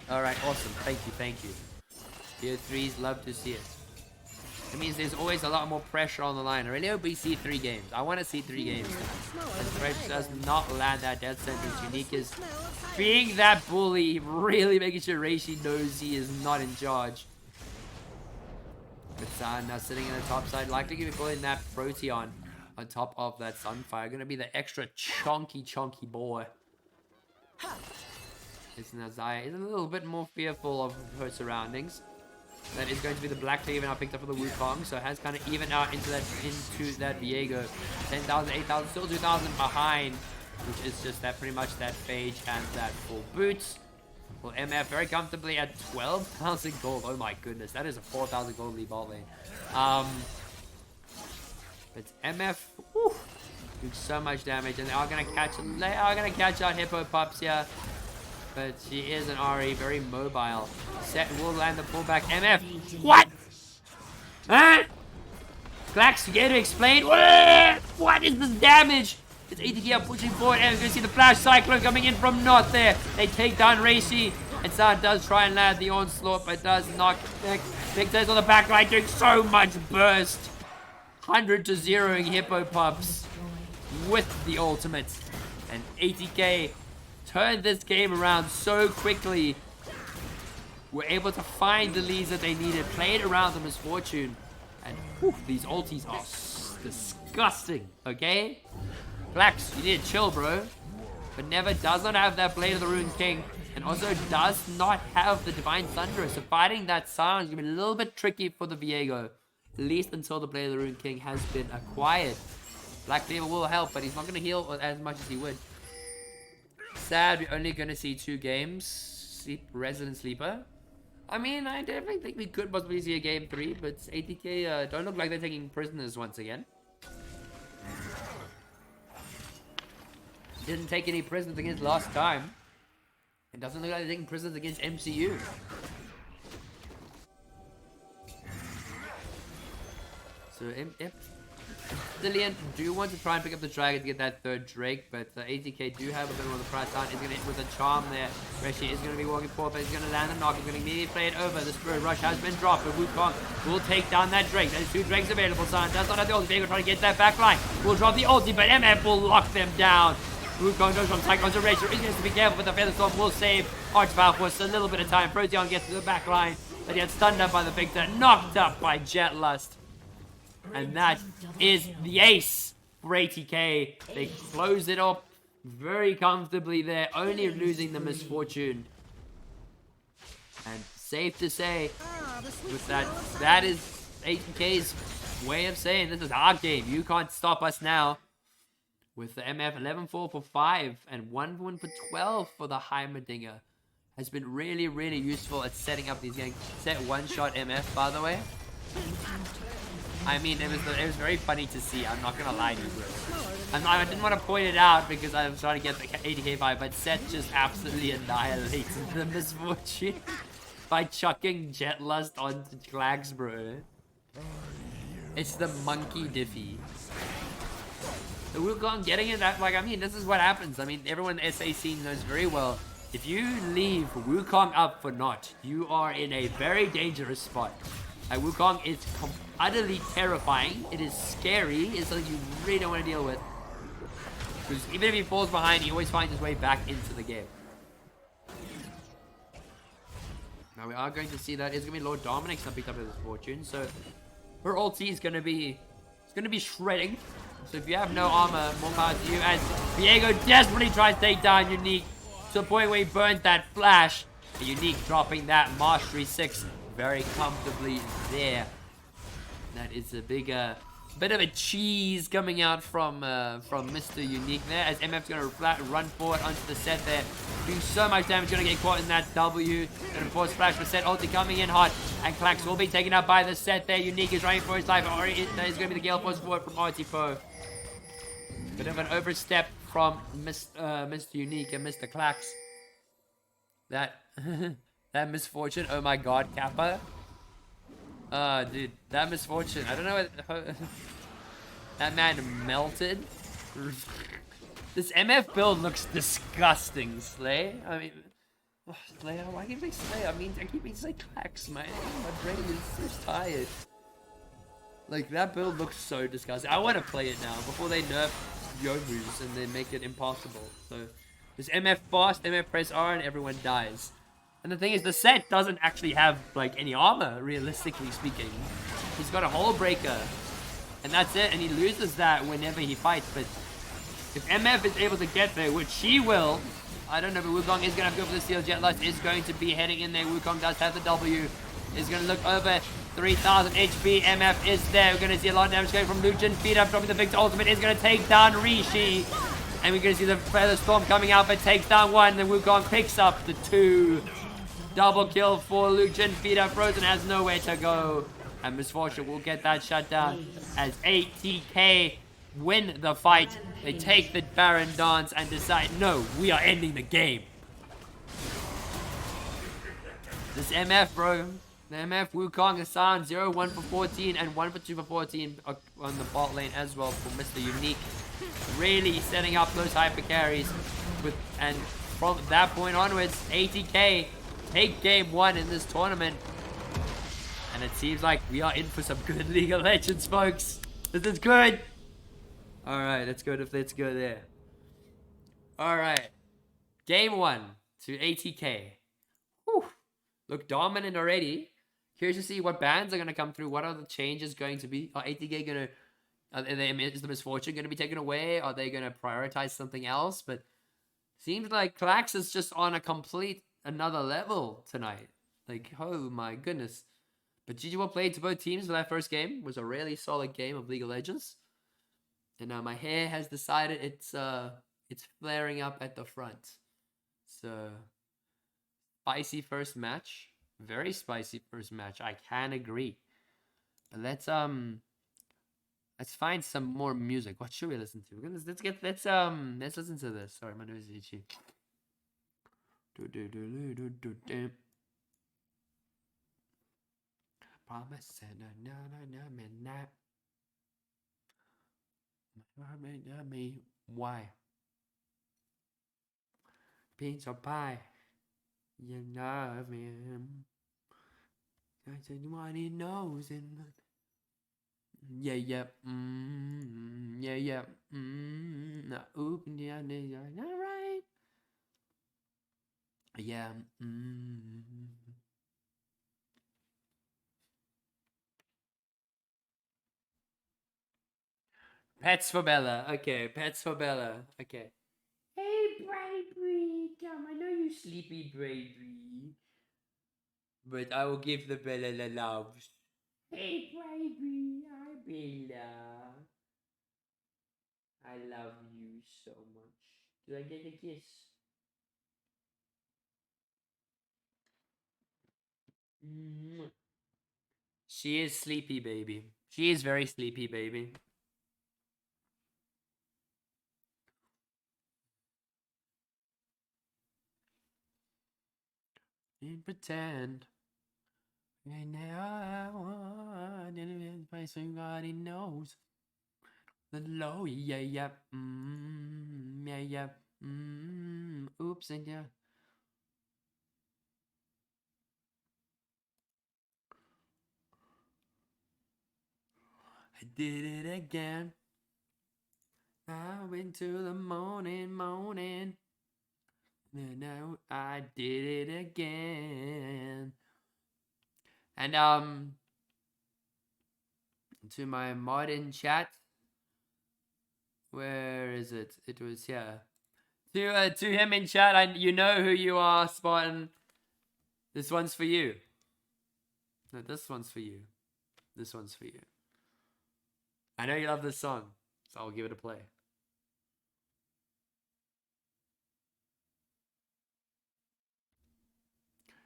Speaker 1: Alright, awesome. Thank you. BO3s, love to see it. It means there's always a lot more pressure on the line. I really hope we see 3 games. I want to see 3 games. And Thresh does not land that death sentence. Unique is being that bully, really making sure Reishi knows he is not in charge. But Sion now sitting in the top side, likely going to be pulling that Proteon on top of that Sunfire. Going to be the extra chonky boy. This Xayah is a little bit more fearful of her surroundings. That is going to be the Black Cleaver now picked up for the Wukong, so it has kind of evened out into that Viego. 10,000, 8,000, still 2,000 behind, which is just that pretty much that Phage and that full boots. Well, MF very comfortably at 12,000 gold. Oh my goodness, that is a 4,000 gold lead bot lane. But MF, whew, doing so much damage, and they are gonna catch out Hippo Pups here. But she is an RE, very mobile. Set will land the pullback. MF, what? Huh? Klax, you get to explain. What is this damage? It's ATK pushing forward, and we're gonna see the flash cyclone coming in from Not there. They take down Reishi, and San does try and land the onslaught, but does not connect. Victor's on the back line doing so much burst. 100 to 0ing Hippo Pups with the ultimate. And ATK turned this game around so quickly. Were able to find the leads that they needed, played around the misfortune. And whew, these ultis are disgusting, okay? Klax, you need to chill, bro. But Never does not have that Blade of the Rune King. And also does not have the Divine Thunderer. So fighting that Silence is going to be a little bit tricky for the Viego. At least until the Blade of the Rune King has been acquired. Black Cleaver will help, but he's not going to heal as much as he would. Sad, we're only going to see 2 games. Resident Sleeper. I mean, I definitely think we could possibly see a game 3, but ATK don't look like they're taking prisoners once again. Didn't take any prisoners against last time. It doesn't look like they're taking prisoners against MCU. So Epsilan do want to try and pick up the dragon to get that 3rd Drake, but ATK do have a bit more of the price on. He's going to hit with a charm there. Reishi is going to be walking forward, but he's going to land a knock. He's going to immediately play it over. The Spirit Rush has been dropped, but Wukong will take down that Drake. There's 2 Drakes available. San does not have the ulti. Viego trying to get that back line. Will drop the ulti, but MF will lock them down. Wukong goes from Cyclone to Reishi. He has to be careful, but the Feather Storm will save Archvile for a little bit of time. Proteon gets to the back line, but he gets stunned up by the Victor, knocked up by Jetlust. And that is the ace for ATK. They close it up very comfortably there, only losing the misfortune. And safe to say, with that is ATK's way of saying this is our game. You can't stop us now. With the MF 11-4 for 5 and 1 for 12 for the Heimerdinger. Has been really, really useful at setting up these games. Set one-shot MF, by the way. I mean, it was very funny to see. I'm not gonna lie to you, bro. I didn't want to point it out because I was trying to get the ATK vibe, but Set just absolutely annihilated the misfortune by chucking Jetlust onto Klax, bro. It's the monkey diffy. The Wukong getting it, like, I mean, this is what happens. I mean, everyone in the SA scene knows very well. If you leave Wukong up for naught, you are in a very dangerous spot. Wukong is utterly terrifying. It is scary. It's something you really don't want to deal with. Because even if he falls behind, he always finds his way back into the game. Now we are going to see that it's going to be Lord Dominic's not picked up his fortune. So her ulti is going to be, shredding. So if you have no armor, more power to you. As Viego desperately tries to take down Unique to the point where he burns that flash. Unique dropping that Mastery 6 very comfortably there. That is a big bit of a cheese coming out from Mr. Unique there, as MF's going to run forward onto the Set there, doing so much damage, going to get caught in that W, and of course Splash for Set ulti coming in hot, and Klax will be taken out by the Set there. Unique is running for his life, or it is going to be the Gale Force forward from Artipo. Bit of an overstep from Mr. Unique and Mr. Klax. That misfortune, oh my god, Kappa. Dude, that misfortune. I don't know what... that man melted. This MF build looks disgusting, Slay. I mean... Oh, Slay, why keep saying Slay? I mean, I keep saying Klax, man. My brain is so tired. Like, that build looks so disgusting. I want to play it now, before they nerf Yomus and then make it impossible. So, this MF fast, MF press R, and everyone dies. And the thing is, the Set doesn't actually have, like, any armor, realistically speaking. He's got a Hull Breaker. And that's it, and he loses that whenever he fights. But if MF is able to get there, which he will, I don't know, but Wukong is going to have to go for the steal. Jetlust is going to be heading in there. Wukong does have the W. Is going to look over 3,000 HP. MF is there. We're going to see a lot of damage going from Lucian. Feed up, dropping the Victor ultimate. Is going to take down Rishi. And we're going to see the Feather Storm coming out, but takes down one. Then Wukong picks up the 2. Double kill for Lucian. Vita Frozen has nowhere to go. And Misfortune will get that shut down as ATK win the fight. They take the Baron dance and decide, no, we are ending the game. This MF, bro. The MF, Wukong, Hassan, 0-1 for 14 and 1 for 2 for 14 on the bot lane as well for Mr. Unique. Really setting up those hyper carries. And from that point onwards, ATK take game 1 in this tournament. And it seems like we are in for some good League of Legends, folks. This is good. Alright, let's go there. Alright. Game 1 to ATK. Whew. Look dominant already. Curious to see what bans are going to come through. What are the changes going to be? Are ATK going to... Is the Misfortune going to be taken away? Are they going to prioritize something else? But seems like Klax is just on a complete another level tonight. Like, oh my goodness. But GG well played to both teams for that first game. It was a really solid game of League of Legends. And now my hair has decided it's flaring up at the front. So, spicy first match. Very spicy first match. I can agree. But let's find some more music. What should we listen to? Let's listen to this. Sorry, my nose is itchy. Promise and why? Piece of pie. You love him. I said what he knows and yeah. Yeah. Open the eyes. All right. Yeah. Pets for Bella. Okay, pets for Bella. Okay. Hey, Bravery. Come, I know you sleepy, Bravery. But I will give the Bella the loves. Hey, Bravery. Hi, Bella. I love you so much. Did I get a kiss? She is sleepy, baby. She is very sleepy, baby. And pretend. And now somebody knows. The low, yeah. Yeah. Oops, and yeah. I did it again. I went to the morning. And now I did it again. And to my modern chat. Where is it? It was here. To him in chat, you know who you are, Spartan. This one's for you. No, this one's for you. This one's for you. I know you love this song, so I'll give it a play.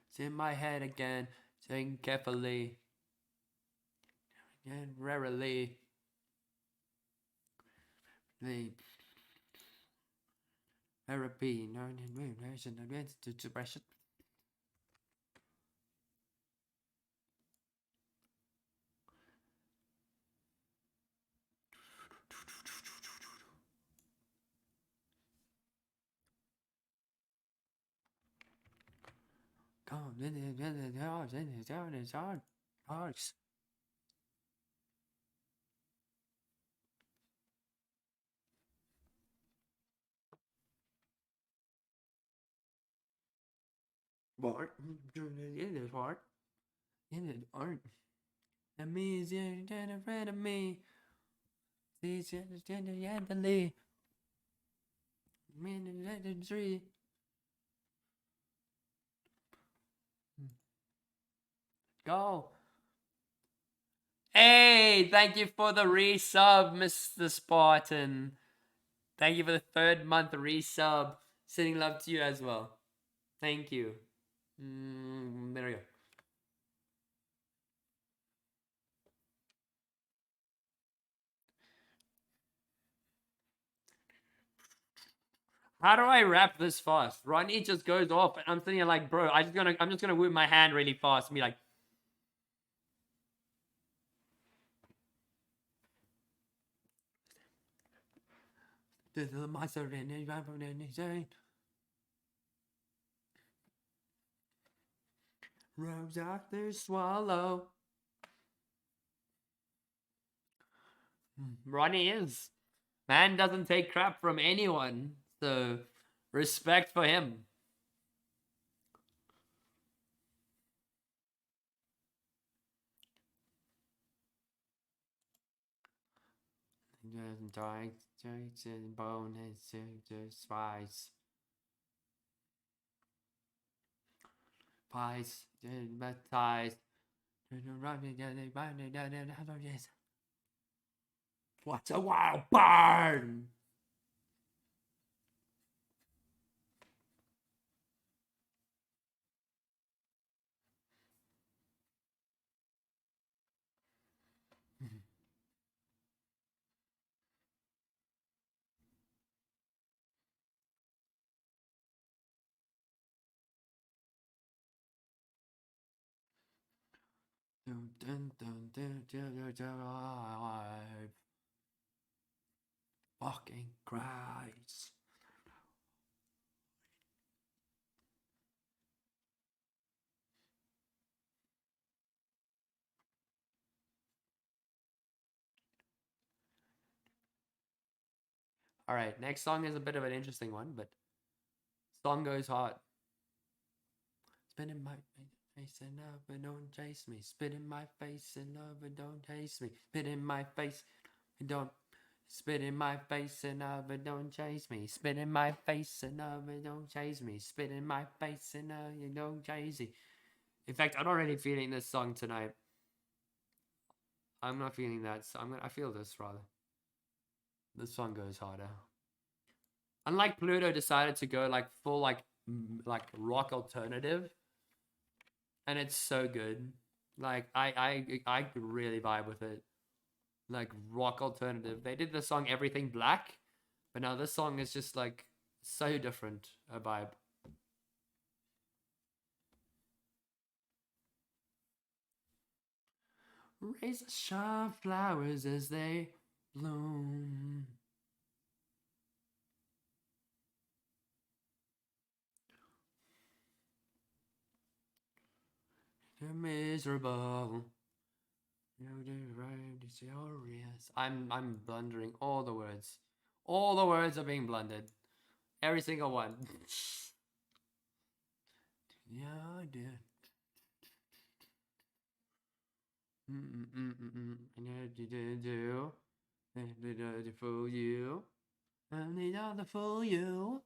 Speaker 1: It's in my head again, saying carefully and rarely. The therapy, no to depression. Come on, Bart, in this part, in the art, that means you're a friend of me. Please understand the Anthony. Man, the tree. Go. Hey, thank you for the resub, Mr. Spartan. Thank you for the 3rd month resub. Sending love to you as well. Thank you. There we go. How do I rap this fast? Ronnie just goes off, and I'm sitting here like, bro, I'm just gonna whip my hand really fast and be like. Rose after swallow. Ronnie is. Man doesn't take crap from anyone, so respect for him. Dying, bone, spice. Pies, ties. What's a wild bird? Fucking Christ. All right, next song is a bit of an interesting one, but song goes hard. Spit in my face and love, but don't chase me. Spit in my face and love, but don't chase me. Spit in my face and don't. Spit in my face and love, but don't chase me. Spit in my face and love, but don't chase me. Spit in my face and love, you don't chase me. In fact, I'm not really feeling this song tonight. I'm not feeling that. So I feel this rather. This song goes harder. Unlike Pluto decided to go like full like rock alternative, and it's so good. Like I could really vibe with it. Like rock alternative. They did the song Everything Black, but now this song is just like so different a vibe. Raise the sharp flowers as they bloom. They're miserable. I'm blundering all the words. All the words are being blundered. Every single one. Yeah, I did. I know you did do. To fool you. I need all to fool you.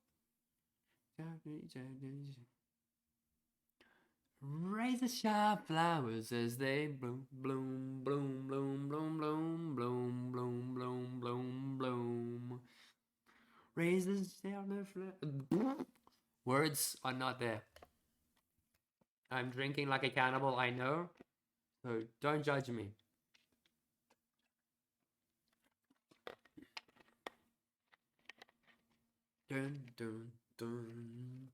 Speaker 1: Raise the sharp flowers as they bloom, bloom, bloom, bloom, bloom, bloom, bloom, bloom, bloom, bloom, bloom. Raise the sharp flowers. Words are not there. I'm drinking like a cannibal, I know. So don't judge me. Dun, dun, dun.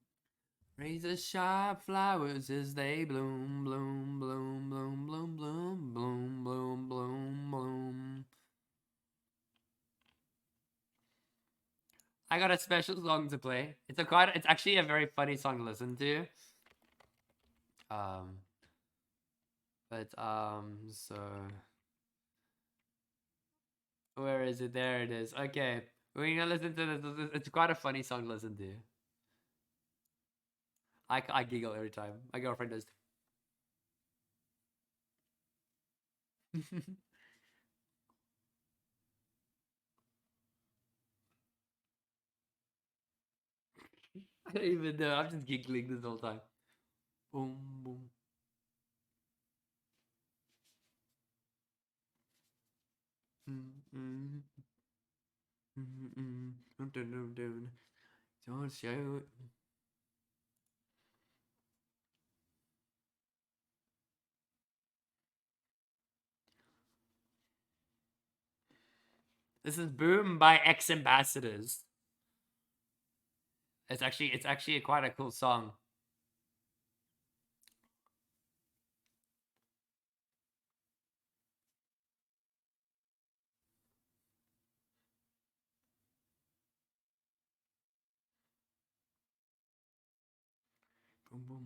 Speaker 1: Raise the sharp flowers as they bloom, bloom, bloom, bloom, bloom, bloom, bloom, bloom, bloom, bloom. I got a special song to play. It's actually a very funny song to listen to. So where is it? There it is. Okay, we're gonna listen to this. It's quite a funny song to listen to. I giggle every time. My girlfriend does. I don't even know. I'm just giggling this whole time. Boom, boom. Mm, mm, mm, mm. Don't shout. This is Boom by Ex Ambassadors. It's actually quite a cool song. Boom boom.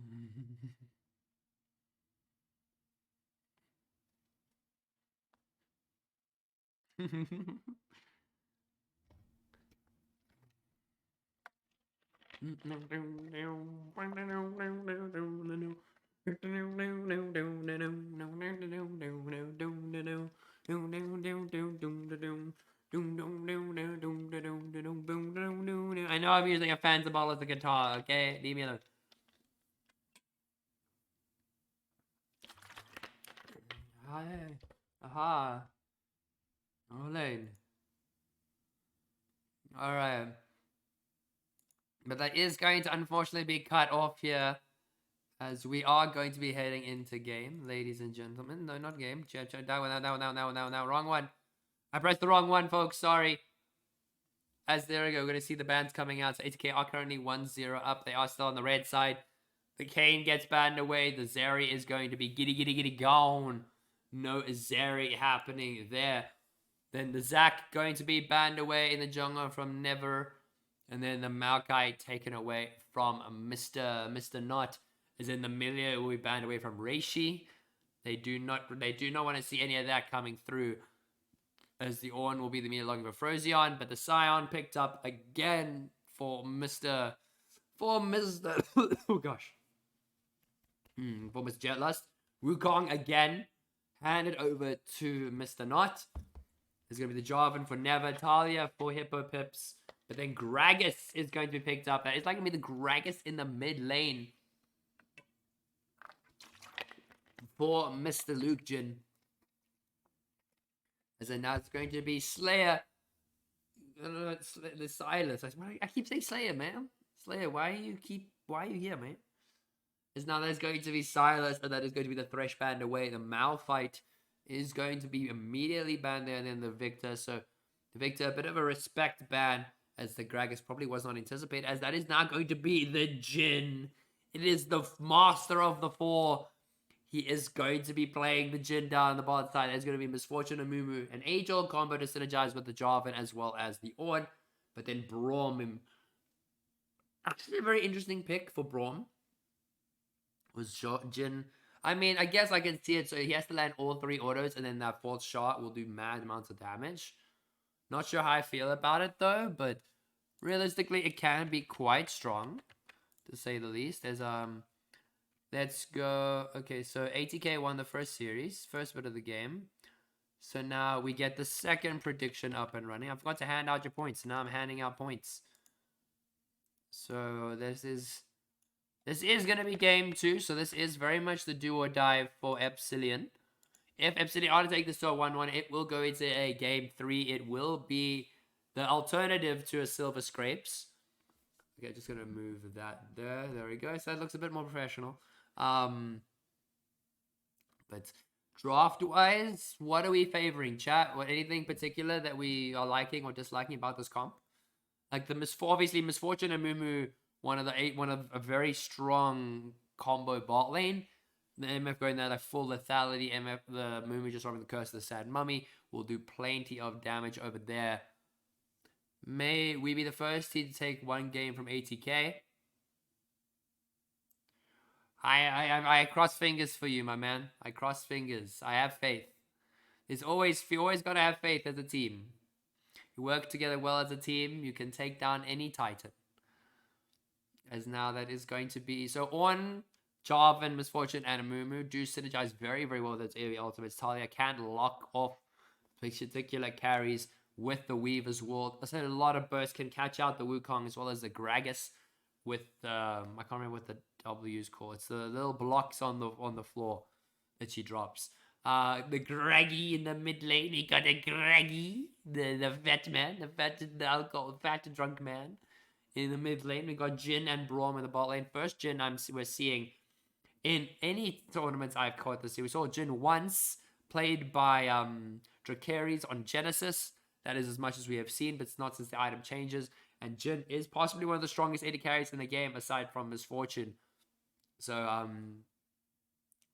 Speaker 1: I know I'm using a fancy ball as a guitar, okay? Leave me alone. Hi. Aha. Alright. Alright. But that is going to unfortunately be cut off here, as we are going to be heading into game, ladies and gentlemen. No, not game. That one. Wrong one. I pressed the wrong one, folks. Sorry. As there we go, we're going to see the bands coming out. So ATK are currently 1-0 up. They are still on the red side. The Kane gets banned away. The Zeri is going to be giddy gone. No Zeri happening there. Then the Zac going to be banned away in the jungle from Never. And then the Maokai taken away from Mr. Not. As in the Milia will be banned away from Reishi. They do not want to see any of that coming through, as the Ornn will be the Milia logging for Frozion, but the Scion picked up again for Mr. oh gosh. For Mr. Jetlust. Wukong again handed over to Mr. Not. There's going to be the Jarvan for Never, Talia for Hippo Pips, but then Gragas is going to be picked up. It's like going to be the Gragas in the mid lane for Mr. Luke Jin. As in now it's going to be Slayer. The Silas. I keep saying Slayer, man. Slayer, why are you here, man? As now there's going to be Silas, and that is going to be the Thresh banned away. The Malphite is going to be immediately banned there, and then the Victor. So the Victor, a bit of a respect ban, as the Gragas probably was not anticipated, as that is now going to be the Jhin. It is the master of the four. He is going to be playing the Jhin down the bottom side. It's going to be Misfortune and Mumu. An age-old combo to synergize with the Jarvan as well as the Ornn. But then Braum. Actually, a very interesting pick for Braum was Jhin. I mean, I guess I can see it. So he has to land all 3 autos, and then that fourth shot will do mad amounts of damage. Not sure how I feel about it, though. But realistically, it can be quite strong, to say the least. There's, let's go. Okay, so ATK won the first series, first bit of the game. So now we get the second prediction up and running. I forgot to hand out your points. Now I'm handing out points. So this is going to be game 2. So this is very much the do or die for Epsilan. If Epsilan are to take this to a 1-1, it will go into a game 3. It will be the alternative to a Silver Scrapes. Okay, just going to move that there. There we go. So that looks a bit more professional. But draft-wise, what are we favoring, chat? Or anything particular that we are liking or disliking about this comp? Like obviously Misfortune and Mumu, one of a very strong combo bot lane. The MF going there like full lethality. The Mumu just robbing the Curse of the Sad Mummy will do plenty of damage over there. May we be the first team to take 1 game from ATK? I cross fingers for you, my man. I cross fingers. I have faith. You always gotta have faith as a team. You work together well as a team, you can take down any Titan. As now that is going to be... So Ornn, Jarvan, Misfortune, and Amumu do synergize very, very well with those AoE ultimates. Talia can lock off particular carries with the Weaver's Wall. I said a lot of bursts can catch out the Wukong as well as the Gragas with... I can't remember what the W's called. It's the little blocks on the floor that she drops. The Greggy in the mid lane. We got a Greggy, the fat man, the fat drunk man. In the mid lane, we got Jin and Braum in the bot lane. First Jin we're seeing in any tournaments I've caught this year. We saw Jin once, played by Dracarys on Genesis. That is as much as we have seen, but it's not since the item changes. And Jin is possibly one of the strongest AD carries in the game, aside from Misfortune. So,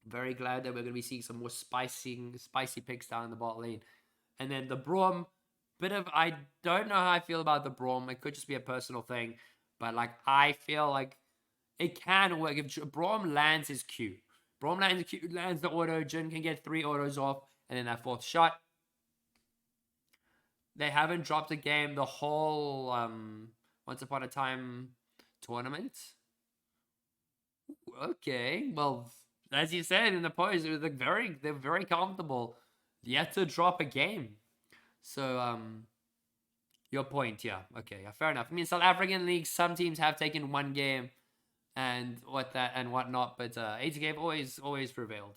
Speaker 1: very glad that we're going to be seeing some more spicy picks down in the bot lane. And then the Braum, I don't know how I feel about the Braum. It could just be a personal thing. But, like, I feel like it can work. If Braum lands his Q, lands the auto, Jin can get 3 autos off, and then that 4th shot. They haven't dropped a game the whole Once Upon a Time tournament. Okay, well, as you said in the post, it was like they're very comfortable yet to drop a game. So, your point, yeah, okay, yeah, fair enough. I mean, South African leagues, some teams have taken 1 game and whatnot, but ATK have always prevailed.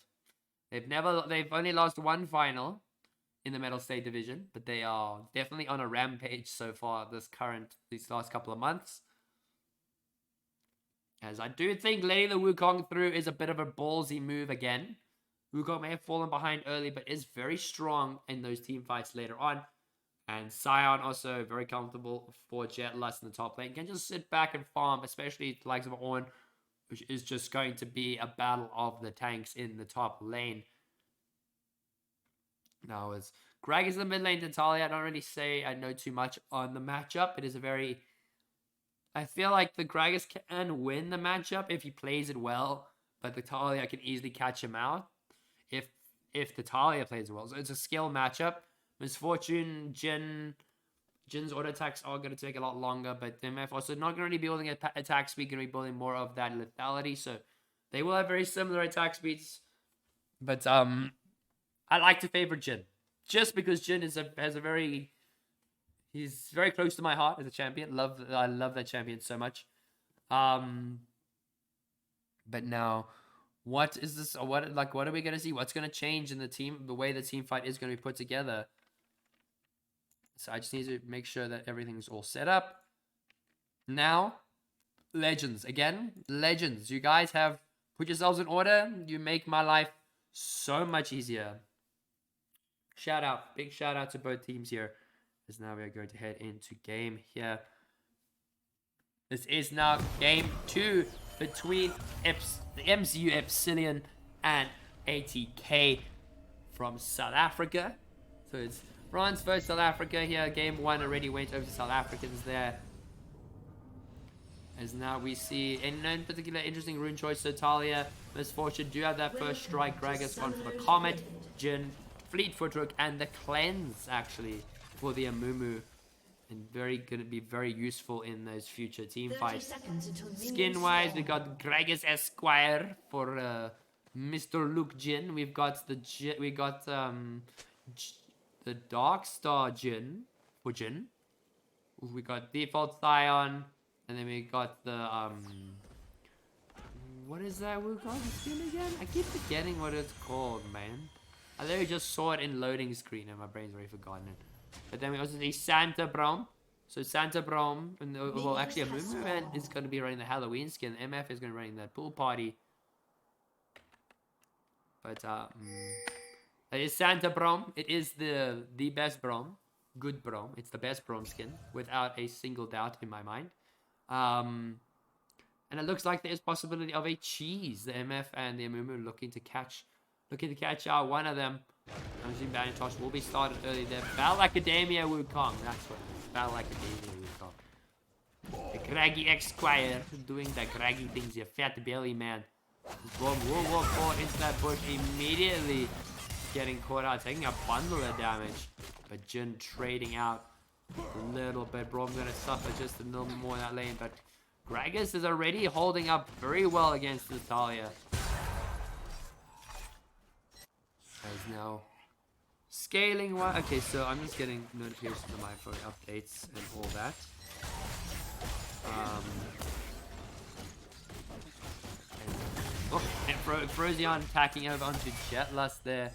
Speaker 1: They've only lost 1 final in the Metal State division, but they are definitely on a rampage so far these last couple of months. As I do think letting the Wukong through is a bit of a ballsy move again. Wukong may have fallen behind early, but is very strong in those team fights later on. And Sion also very comfortable for Jetlust in the top lane. Can just sit back and farm, especially the likes of Ornn, which is just going to be a battle of the tanks in the top lane. Now, as Greg is in the mid lane, Natalia, I don't really say I know too much on the matchup. It is I feel like the Gragas can win the matchup if he plays it well, but the Talia can easily catch him out if the Talia plays it well. So it's a skill matchup. Misfortune, Jin's auto attacks are going to take a lot longer, but MF also not going to be building attack speed, going to be building more of that lethality. So they will have very similar attack speeds, but I like to favor Jin just because Jin he's very close to my heart as a champion. I love that champion so much. But now, what is this? What are we gonna see? What's gonna change in the way the team fight is gonna be put together? So I just need to make sure that everything's all set up. Now, legends again. Legends, you guys have put yourselves in order. You make my life so much easier. Big shout out to both teams here. As now we are going to head into game here. This is now game 2 between the MCU Epsilan and ATK from South Africa. So it's France versus South Africa here. Game 1 already went over to South Africans there. As now we see, in no particular interesting rune choice, so Talia, Misfortune do have that first strike. Gragas gone for the Comet, Jin, Fleet Footwork, and the Cleanse actually for the Amumu, and going to be very useful in those future team fights. Skin wise, we got Gragas Esquire for Mr. Luke Jin. We've got the Dark Star Jin for Jin. We got Default Scion, and then we got the what is that Wukong skin again? I keep forgetting what it's called, man. I literally just saw it in loading screen and my brain's already forgotten it. But then we also see Santa Braum. So Santa Braum, and well, actually, a movement is going to be running the Halloween skin. MF is going to be running that pool party. But it is Santa Braum. It is the best Braum, good Braum. It's the best Braum skin without a single doubt in my mind. And it looks like there is possibility of a cheese. The MF and the Amumu looking to catch out one of them. I'm assuming Banitosh will be started early there. Battle Academia Wukong. That's what it is. Battle Academia Wukong. The Craggy Esquire doing the craggy things, you fat belly man. Boom, will walk forward into that bush immediately. Getting caught out, taking a bundle of damage. But Jin trading out a little bit. Braum gonna suffer just a little more in that lane. But Gragas is already holding up very well against Natalia. As now scaling one. Okay, so I'm just getting notifications on my phone updates and all that. And Frozion tacking over onto Jetlust there.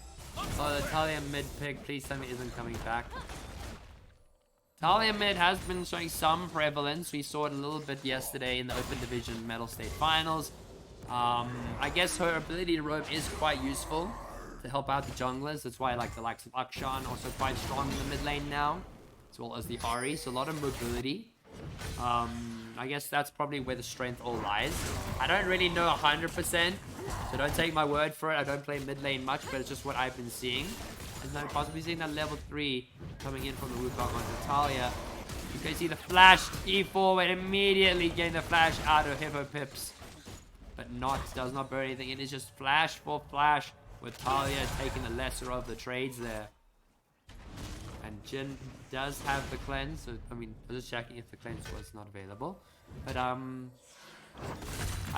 Speaker 1: Oh, the Talia mid pick, please tell me isn't coming back. Talia mid has been showing some prevalence. We saw it a little bit yesterday in the Open Division Medal State Finals. I guess her ability to roam is quite useful to help out the junglers. That's why like the likes of Akshan also quite strong in the mid lane now, as well as the Ahri. So a lot of mobility. I guess that's probably where the strength all lies. I don't really know 100%, so don't take my word for it. I don't play mid lane much, but it's just what I've been seeing. And then possibly seeing that level 3 coming in from the Wukong onto Talia. You can see the flash E4 and immediately getting the flash out of Hippo Pips. But does not burn anything. It is just flash for flash with Talia taking the lesser of the trades there. And Jin does have the cleanse. So, I mean, I was just checking if the cleanse was not available. But, I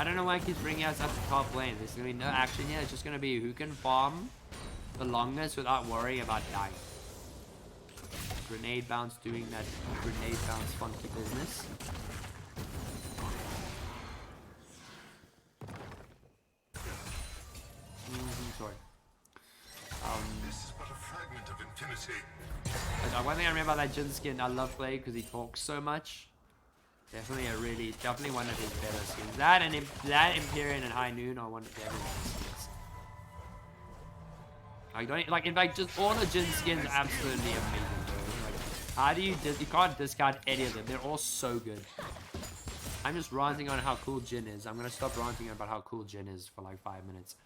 Speaker 1: don't know why he keeps bringing us up to top lane. There's going to be no action here. It's just going to be who can farm the longest without worrying about dying. Grenade bounce doing that grenade bounce funky business. Sorry.
Speaker 3: This is but a fragment of infinity.
Speaker 1: One thing I remember about that Jin skin, I love playing because he talks so much. Definitely one of his better skins. That Empyrean and High Noon are one of the better skins. In fact, just all the Jin skins are absolutely amazing, bro. Like, how do you can't discount any of them. They're all so good. I'm just ranting on how cool Jin is. I'm gonna stop ranting about how cool Jin is for like 5 minutes.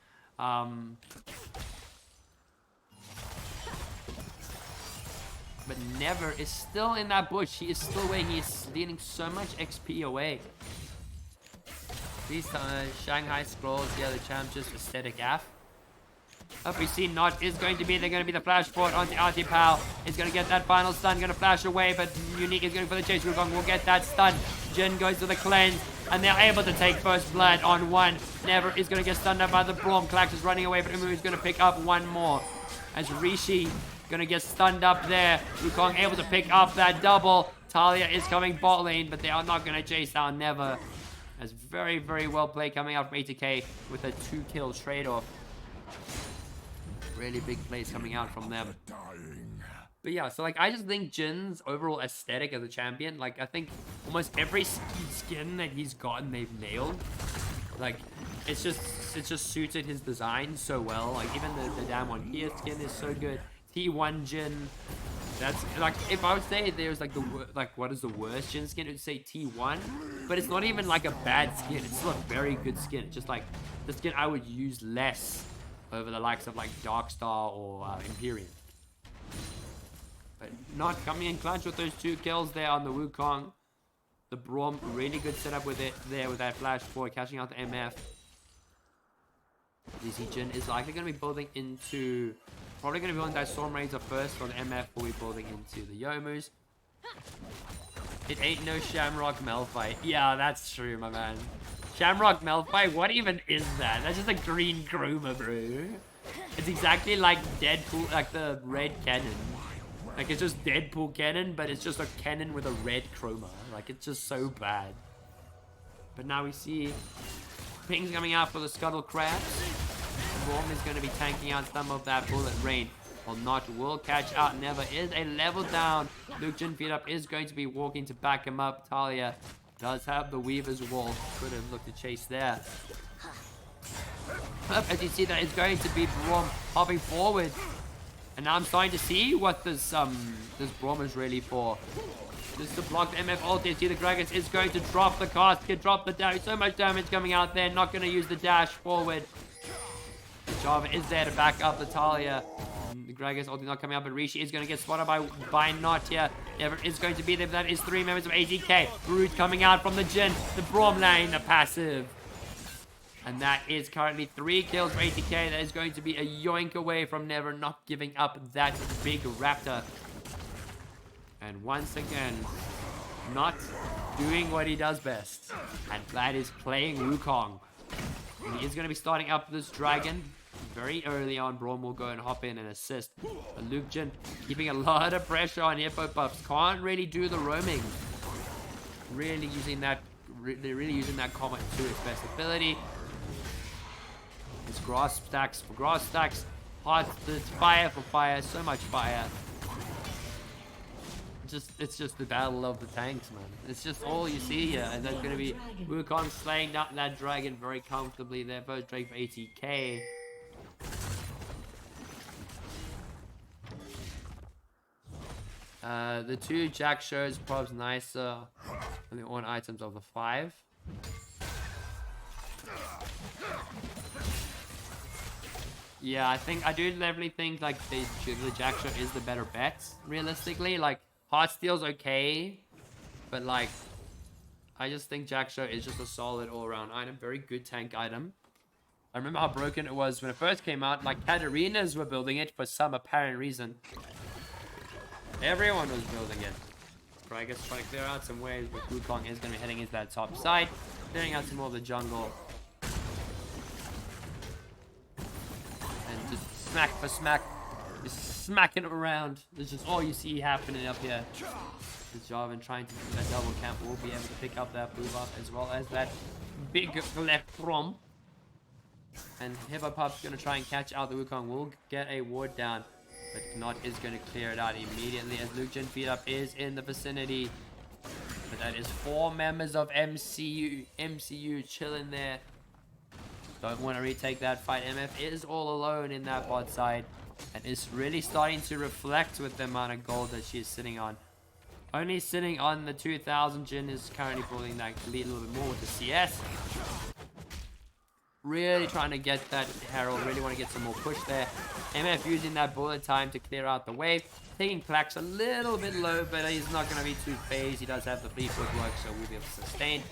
Speaker 1: But Never is still in that bush. He is still away. He is stealing so much XP away. These Shanghai scrolls, yeah, the champ just aesthetic F. Up we see Not is going to be, they're going to be the flash forward onto Artipal. Is going to get that final stun, going to flash away, but Unique is going for the chase. Wukong will get that stun. Jin goes to the cleanse, and they're able to take first blood on one. Never is going to get stunned up by the Braum. Klax is running away, but Umu is going to pick up one more. As Rishi going to get stunned up there. Wukong able to pick up that double. Talia is coming bot lane, but they are not going to chase down Never. As very, very well played coming out from ATK with a 2-kill trade-off. Really big plays coming out from them. But yeah, so like I just think Jin's overall aesthetic as a champion, like I think almost every skin that he's gotten they've nailed. Like it's just suited his design so well. Like even the damn one here skin is so good. T1 Jin, that's like if I would say there's like what is the worst Jin skin, it would say T1, but it's not even like a bad skin. It's still a very good skin. It's just like the skin I would use less over the likes of like Darkstar or Empyrean. But Not coming in clutch with those 2 kills there on the Wukong. The Braum, really good setup with it there with that flash forward, catching out the MF. DC Jin is likely going to be building into, probably going to be on that Storm Razor first, or the MF will be building into the Yomus. It ain't no Shamrock Malphite. Yeah, that's true, my man. Shamrock Malphite, what even is that? That's just a green chroma, bro. It's exactly like Deadpool, like the red cannon. Like it's just Deadpool cannon, but it's just a cannon with a red chroma. Like it's just so bad. But now we see pings coming out for the Scuttle Crabs. Braum is going to be tanking out some of that bullet rain. Well, Not will catch out. Never is a level down. Luke Jin feed up is going to be walking to back him up. Talia does have the Weaver's Wall. Could have looked to chase there. As you see, that is going to be Braum hopping forward. And now I'm starting to see what this Braum is really for. Just to block the MF ult. You see the Gragas is going to drop the cast, can drop the damage. So much damage coming out there. Not going to use the dash forward. Java is there to back up the Talia. The Gragas ulti not coming up, but Rishi is going to get spotted by Not here. Never is going to be there. That is 3 members of ATK. Brood coming out from the Jin. The Braum lane, the passive. And that is currently 3 kills for ATK. That is going to be a yoink away from Never not giving up that big Raptor. And once again, Not doing what he does best. And that is playing Wukong. And he is going to be starting up this Dragon. Very early on, Braum will go and hop in and assist. But Luke Jin keeping a lot of pressure on Hippo Pups. Can't really do the roaming. Really using that Comet to its best ability. It's grass stacks for grass stacks. Hot, it's fire for fire, so much fire. It's just the battle of the tanks, man. It's just all you see here, and that's gonna be Wukong slaying that dragon very comfortably there. First Drake for ATK. The 2 Jack shows probs nicer than the on items of the 5. Yeah, I do definitely think like the Jack show is the better bet, realistically. Like Heartsteel's okay, but like I just think Jack show is just a solid all-around item, very good tank item. I remember how broken it was when it first came out. Like Katarinas were building it for some apparent reason. Everyone was building it. But I guess trying to clear out some waves, but Wukong is going to be heading into that top side, clearing out some more of the jungle. And just smack for smack, just smacking it around. This is all you see happening up here. This Jarvan trying to do that double camp will be able to pick up that blue buff as well as that big left from. And Hippopop's going to try and catch out the Wukong. Will get a ward down. But Knot is going to clear it out immediately as Luke Jin Feed Up is in the vicinity. But that is 4 members of MCU chilling there. Don't want to retake that fight. MF is all alone in that bot side. And is really starting to reflect with the amount of gold that she is sitting on. Only sitting on the 2000. Jin is currently pulling that lead a little bit more with the CS. Really trying to get that Herald. Really want to get some more push there. MF using that bullet time to clear out the wave. Taking Clax a little bit low, but he's not going to be too phased. He does have the 3 footwork, so we'll be able to sustain.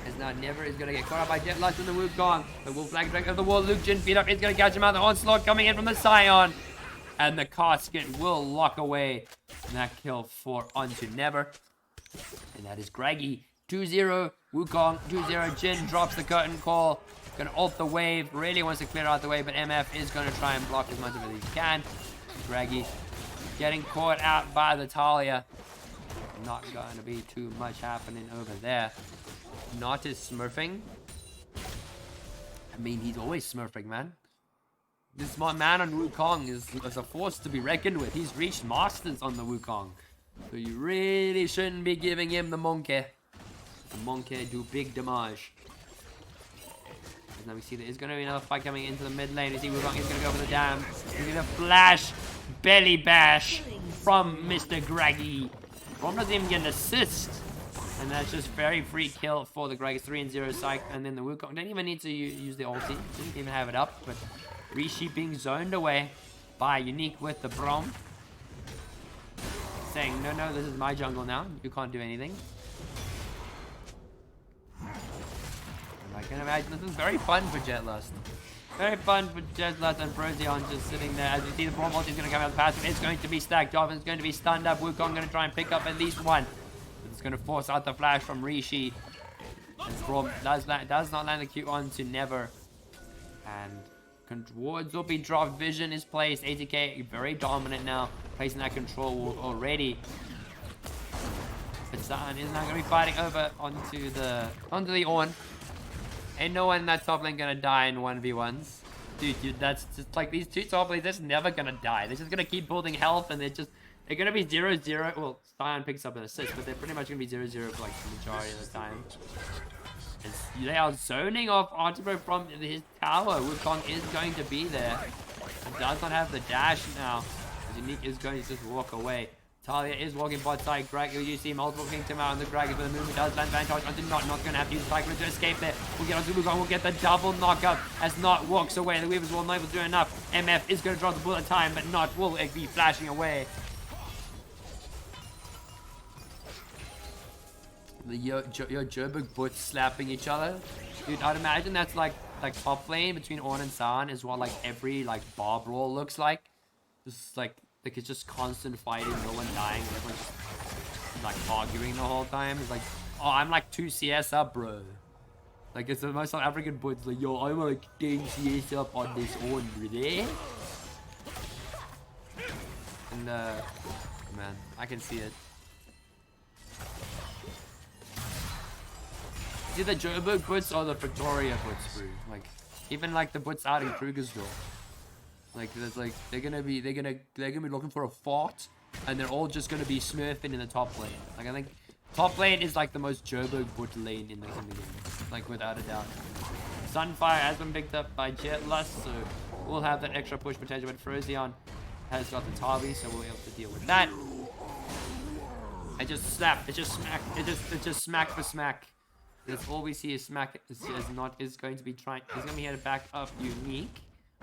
Speaker 1: As now Never is going to get caught up by Jet Lust in the Wukong. The Wolf Flag Drake of the wall. Luke Jin Feed Up is going to catch him out. The onslaught coming in from the Scion. And the casket will lock away that kill for onto Never. And that is Graggy. 2-0 Wukong, 2-0 Jin drops the curtain call. Gonna ult the wave, really wants to clear out the wave, but MF is gonna try and block as much of it as he can. Graggy getting caught out by the Talia. Not gonna be too much happening over there. Not is smurfing. I mean, he's always smurfing, man. This man on Wukong is a force to be reckoned with. He's reached masters on the Wukong. So you really shouldn't be giving him the monkey. The monkey do big damage. Now we see there is going to be another fight coming into the mid lane. You see Wukong is going to go for the dam. He's going to flash belly bash from Mr. Graggy. Rom doesn't even get an assist. And that's just very free kill for the Graggy. 3-0 psych. And then the Wukong didn't even need to use the ulti. Didn't even have it up. But Rishi being zoned away by Unique with the Brom. Saying, no, this is my jungle now. You can't do anything. I can imagine this is very fun for Jetlust. Very fun for Jetlust and Proteon just sitting there. As you see, the Braum ult is going to come out of the passive. It's going to be stacked. Jarvan's going to be stunned up. Wukong going to try and pick up at least one. It's going to force out the flash from Rishi. And Braum does not land the Q on to Never. And wards will be dropped. Vision is placed. ATK very dominant now. Placing that control ward already. But Saan is now going to be fighting over onto the Ornn. Ain't no one in that top lane gonna die in 1v1s. Dude, that's just like these 2 top lanes, they're just never gonna die. They're just gonna keep building health and they're gonna be 0-0. Well, Scion picks up an assist, but they're pretty much gonna be 0-0 for like the majority of the time. And they are zoning off Artibro from his tower. Wukong is going to be there. He does not have the dash now. Unique is going to just walk away. Talia is walking bot side. Greg, you see multiple Kingdom out on the Greg for the move. It does land Vantage onto Not. Not going to have to use the Cycler to escape there. We'll get onto Wukong. We'll get the double knockup as Not walks away. The Weavers will not able to do enough. MF is going to drop the bullet time, but Not will be flashing away. The Joburg butts slapping each other. Dude, I'd imagine that's like top lane between Ornn and Saan is what like every like bar brawl looks like. Just like it's just constant fighting, no one dying, everyone's just like arguing the whole time. It's like, oh, I'm like 2 CS up, bro. Like it's the most South African boys like, yo, I'm like 10 CS up on this Ornn, brother. And man, I can see it. It's either Joburg boots or the Pretoria boots, bro. Like, even like the boots out in Krugersdorp. Like, there's like they're gonna be looking for a fort, and they're all just gonna be smurfing in the top lane. Like, I think top lane is like the most Joburg boot lane in the game, like without a doubt. Sunfire has been picked up by Jetlust, so we'll have that extra push potential. But Frozion has got the Tavi, so we'll be able to deal with that. I just slap. It just smack. It just smack for smack. That's all we see is smack. Is going to be trying. Is going to be headed back up unique.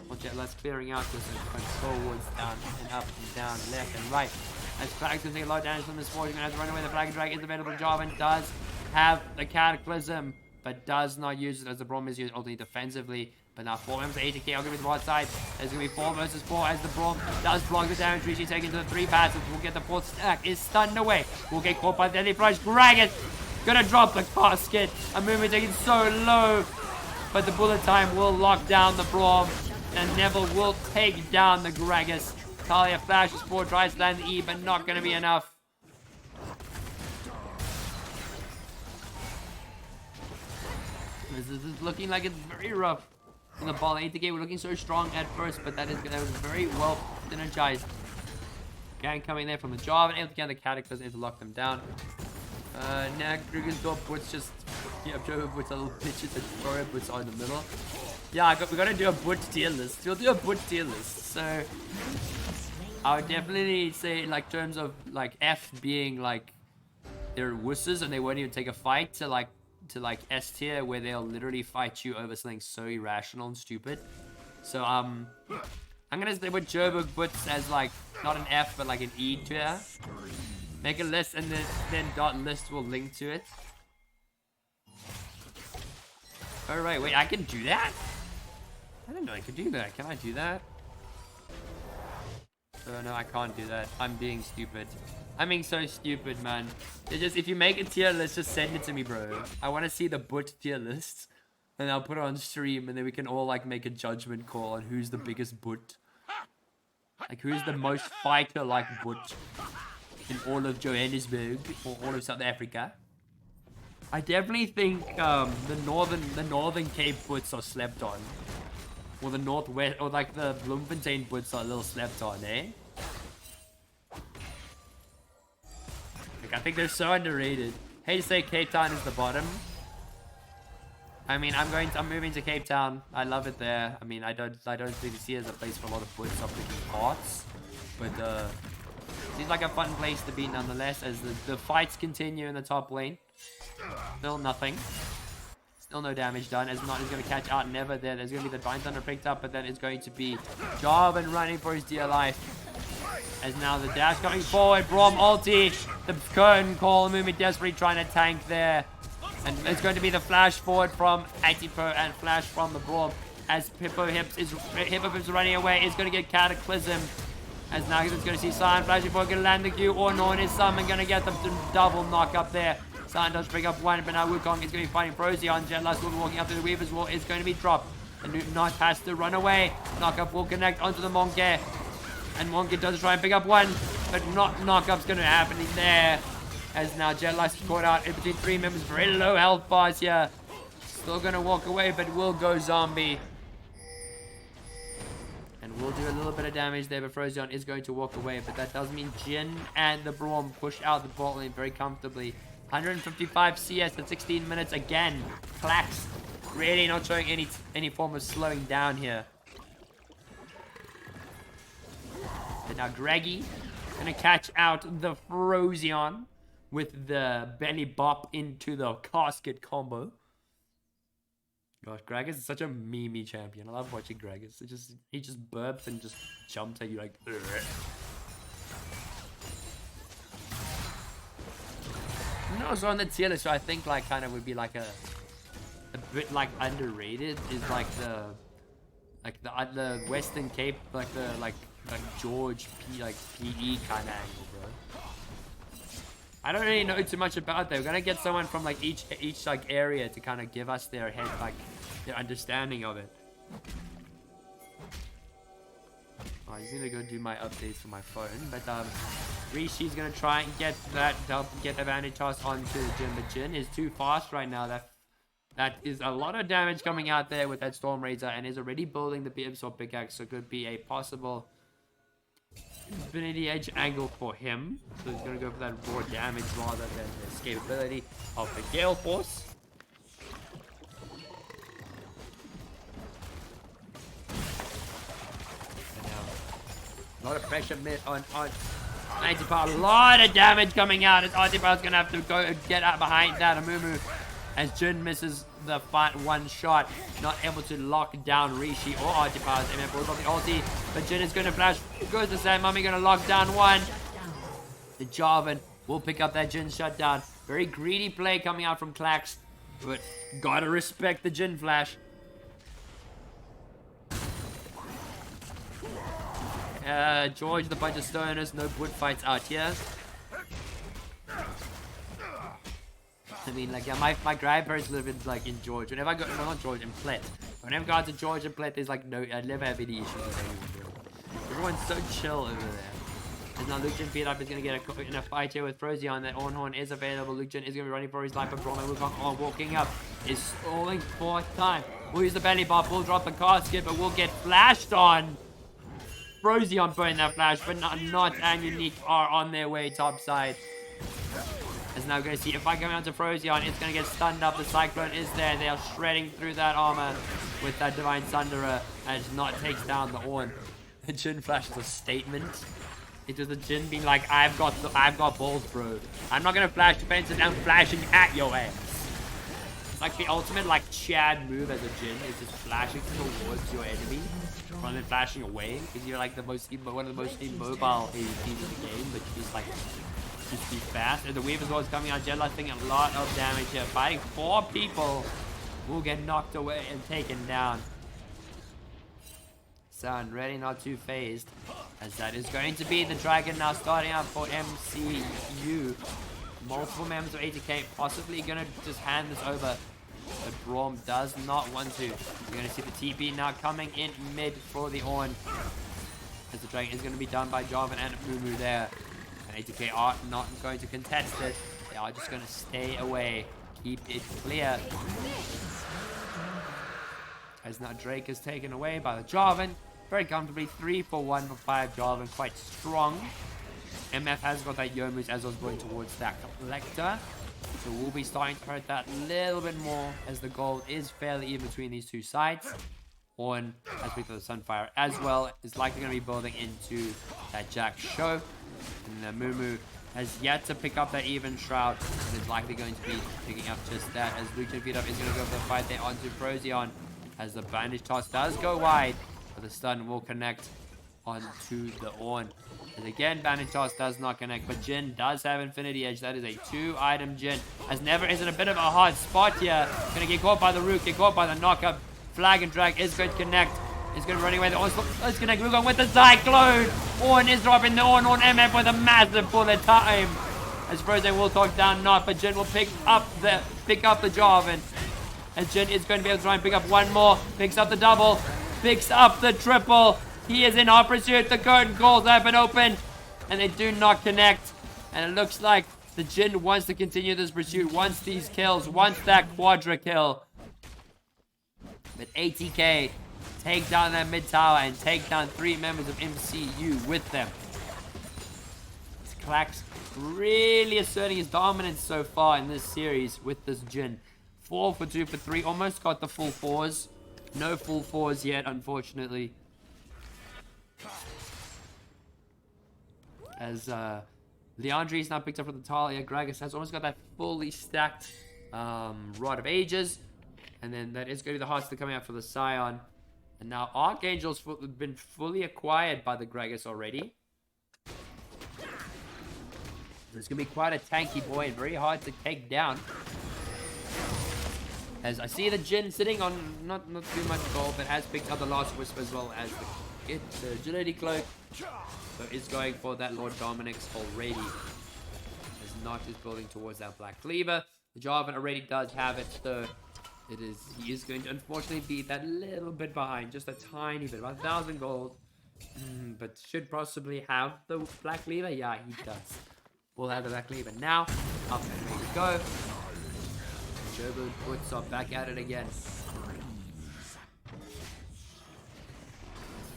Speaker 1: Well, Jetlust clearing out with some controls down and up and down, left and right. As Flag's going to take a lot of damage from this force, you're going to have to run away. The Flag Drag is available. Jarvan does have the Cataclysm, but does not use it as the Braum is used only defensively. But now 4 members of ATK are going to be the right side. There's going to be 4 versus 4 as the Braum does block the damage. Reaching taken to the 3 passes. We'll get the 4th stack. Is stunned away. We'll get caught by the Deadly Flash. Dragon gonna drop the casket. A movement taken so low. But the bullet time will lock down the Braum. And Neville will take down the Gragas. Talia flashes forward, tries to land the E, but not going to be enough. This is looking like it's very rough in the ball. ATK were looking so strong at first, but that was very well synergized. Gang coming there from the Jarvan, able to get the Cataclysm to lock them down. Now Krugersdorp puts just Joe puts a little bitches and Victoria puts on in the middle. Yeah, we're gonna do a boot tier list. We'll do a boot tier list. So I would definitely say, like, terms of like F being like they're wusses and they won't even take a fight, to like S tier where they'll literally fight you over something so irrational and stupid. So I'm gonna stay with Joburg boots as like not an F but like an E tier. Make a list and then dot list will link to it. Alright, wait, I can do that? I didn't know I could do that. Can I do that? Oh no, I can't do that. I'm being stupid. I'm being so stupid, man. It's just, if you make a tier list, just send it to me, bro. I want to see the boot tier list. And I'll put it on stream, and then we can all like make a judgment call on who's the biggest boot. Like, who's the most fighter-like boot in all of Johannesburg or all of South Africa. I definitely think the northern Cape boots are slept on. Or the northwest, or like the Bloemfontein boots are a little slept on, eh? Like, I think they're so underrated. Hate to say Cape Town is the bottom. I mean, I'm moving to Cape Town. I love it there. I mean, I don't really see it as a place for a lot of boots of picking parts. But seems like a fun place to be nonetheless, as the fights continue in the top lane. Still nothing. Still no damage done, as Not is going to catch out Never there. There's going to be the Divine Thunder picked up, but then it's going to be Jarvan running for his dear life. As now the dash coming forward, Braum ulti, the curtain call, moving desperately trying to tank there. And it's going to be the flash forward from Atipo and flash from the Braum. As Hippo Hips running away, is going to get Cataclysm. As now he's going to see Sion flashing forward, going to land the Q, or no, and his summon going to get the double knock up there. Sion does pick up one, but now Wukong is going to be fighting Frozion. Jetlust will be walking up to the Weaver's Wall. It's going to be dropped. And Not has to run away. Knockup will connect onto the Monkey. And Monkey does try and pick up one, but not Knockup's going to happen in there. As now Jetlust is caught out in between 3 members. Very low health bars here. Still going to walk away, but will go zombie. And we'll do a little bit of damage there, but Frozion is going to walk away. But that does mean Jin and the Braum push out the bot lane very comfortably. 155 CS at 16 minutes again. Clax really not showing any form of slowing down here. And now Greggy gonna catch out the Frozion with the belly bop into the casket combo. Gosh, Gragas is such a meme champion. I love watching Gragas. He just burps and just jumps at you like. Ugh. No, so on the tier list, so I think like kind of would be like a bit like underrated is like the Western Cape, like George PE kind of angle, bro. I don't really know too much about that. We're gonna get someone from like each like area to kind of give us their their understanding of it. Oh, he's gonna go do my updates for my phone, but Rishi's gonna try and get that help get advantage toss onto Jin, but Jin is too fast right now. That That is a lot of damage coming out there with that Storm Razor, and is already building the Beamsword pickaxe, so could be a possible Infinity Edge angle for him. So he's going to go for that raw damage rather than the escapability of the Gale Force. And now, a lot of pressure on Antipower. A lot of damage coming out as Antipower's going to have to go get out behind that Amumu. As Jin misses the fight one shot, not able to lock down Rishi or Artipower's MF pulls off the ulti, but Jin is going to flash, goes to Sam Mummy, going to lock down one. The Jarvan will pick up that Jin shutdown. Very greedy play coming out from Klax, but gotta respect the Jin flash. George, the bunch of stoners, no wood fights out here. I mean, like, yeah, my grandparents live in, like, in George. Whenever I go, no, not George, in Plet. Whenever I go to George and Plet, there's, like, no, I never have any issues with anyone. Everyone's so chill over there. And now Lucian beat up is going to get in a fight here with Frozion. That Ornhorn is available. Lucian is going to be running for his life, but Brahma Wukong walking up is stalling for time. We'll use the belly buff, we'll drop the casket, but we'll get flashed on. Frozion burn that flash, but not and Unique are on their way topside. As now going to see if I come out to Frozion, it's going to get stunned up. The Cyclone is there. They are shredding through that armor with that Divine Thunderer, and it not takes down the Ornn. The Jin flash is a statement. It was the Jin being like, I've got balls, bro. I'm not going to flash defensive, I'm flashing at your ass. It's like the ultimate like Chad move as a Jin is just flashing towards your enemy rather than flashing away, because you're like one of the most immobile ADCs in the game, but she's like just be fast. And the Weaver's Wall is coming out. Jetla taking a lot of damage here. Fighting 4 people will get knocked away and taken down. Sun ready, not too phased, as that is going to be the Dragon now starting out for MCU. Multiple members of ATK possibly gonna just hand this over, but Braum does not want to. You're gonna see the TP now coming in mid for the Ornn, as the Dragon is gonna be done by Jarvan and Mumu there. And ATK are not going to contest it. They are just gonna stay away, keep it clear. As now Drake is taken away by the Jarvan. Very comfortably, 3 for 1 for 5 Jarvan, quite strong. MF has got that Yomu's as I was going towards that Collector. So we'll be starting to hurt that a little bit more, as the gold is fairly even between these two sides. Ornn, as we for the Sunfire as well, is likely going to be building into that Jack Show. And Mumu has yet to pick up that even Shroud, and is likely going to be picking up just that, as Lucian beat up is going to go for the fight there onto Frozion, as the bandage toss does go wide, but the stun will connect onto the Ornn. And again, bandage toss does not connect, but Jin does have Infinity Edge. That is a 2-item Jin, as Never is in a bit of a hard spot here. Gonna get caught by the root, get caught by the knockup. Flag and drag is going to connect. Is going to be running away. The Ornn's connect. We're going with the Cyclone. Ornn is dropping the Ornn on MF with a massive bullet time. As Frozen will talk down not, but Jin will pick up the Jarvan. And Jin is going to be able to try and pick up one more. Picks up the double. Picks up the triple. He is in hot pursuit. The curtain calls have been opened, and they do not connect. And it looks like the Jin wants to continue this pursuit, wants these kills, wants that quadra kill. But ATK take down that mid tower and take down 3 members of MCU with them. Klax really asserting his dominance so far in this series with this Jin. 4 for 2 for 3, almost got the full 4s. No full 4s yet, unfortunately. As Leandri's now picked up from the Talia. Gragas has almost got that fully stacked Rod of Ages. And then that is going to be the Hearts that are coming out for the Scion. And now Archangel's been fully acquired by the Gragas already. It's going to be quite a tanky boy and very hard to take down. As I see the Jin sitting on not too much gold, but has picked up the last Wisp as well as the Agility Cloak. So is going for that Lord Dominic's already. As Notch is building towards that Black Cleaver. The Jarvan already does have it, so he is going to unfortunately be that little bit behind, just a tiny bit, about 1,000 gold. But should possibly have the Black Cleaver. Yeah, he does. We'll have the Black Cleaver now. Up and ready to go. Gerbo Boots are back at it again.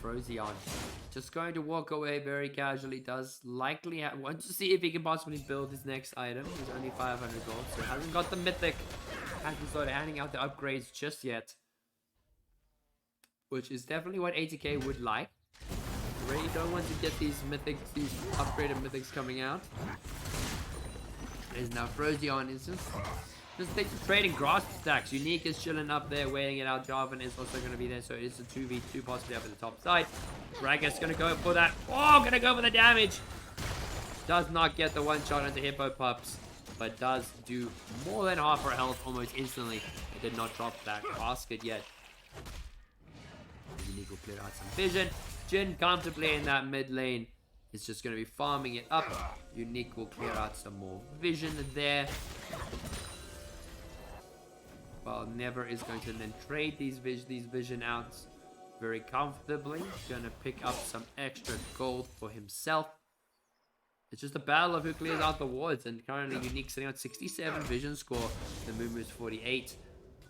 Speaker 1: Frozion just going to walk away very casually. Does likely want to see if he can possibly build his next item. He's only 500 gold, so hasn't got the mythic. Hasn't started handing out the upgrades just yet, which is definitely what ATK would like. Really don't want to get these mythics, these upgraded mythics coming out. Is now Frozion is just trading grass stacks. Unique is chilling up there, waiting it out. Jarvan is also going to be there, so it's a 2v2 possibly up at the top side. Gragas going to go for that. Oh, going to go for the damage. Does not get the one shot onto Hippo Pups, but does do more than half her health almost instantly. It did not drop that basket yet. Unique will clear out some vision. Jhin comfortably in that mid lane. It's just going to be farming it up. Unique will clear out some more vision there. Well, Never is going to then trade these vision outs very comfortably. Going to pick up some extra gold for himself. It's just a battle of who clears out the wards, and currently Unique sitting on 67 vision score. The Moomoo's 48,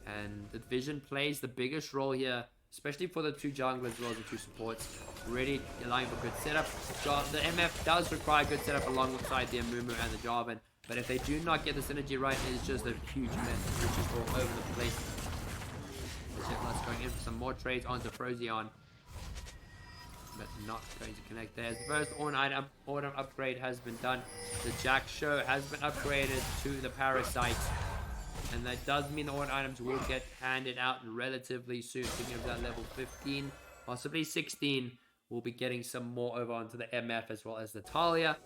Speaker 1: and the vision plays the biggest role here, especially for the two junglers as well as the two supports. Really allowing for good setup. The MF does require good setup alongside the Amumu and the Jarvan, but if they do not get the synergy right, it's just a huge mess, which is all over the place. Let's going in for some more trades onto Frozion, but not going to connect there. The first autumn upgrade has been done. The Jack Show has been upgraded to the Parasite, and that does mean the autumn items will get handed out relatively soon. Thinking of that level 15, possibly 16. We'll be getting some more over onto the MF as well as the Talia.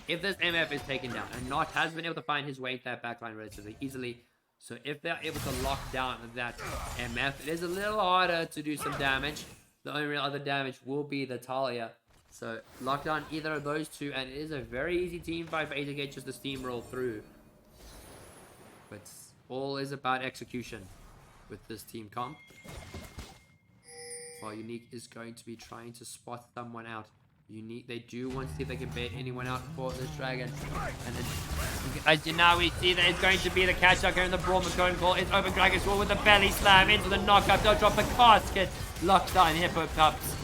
Speaker 1: If this MF is taken down, and Not has been able to find his way to that backline relatively easily, so if they're able to lock down that MF, it is a little harder to do some damage. The only real other damage will be the Talia. So lock down either of those two, and it is a very easy team fight for ATK just to steamroll through. But all is about execution with this team comp. While Unique is going to be trying to spot someone out. Unique, they do want to see if they can bait anyone out for this dragon. And then, as you now we see that it's going to be the catch up here in the Brawl. McCone call. It's open Dragon's Wall with the belly slam into the knockup. They'll drop the casket. Locked down Hippo Pups.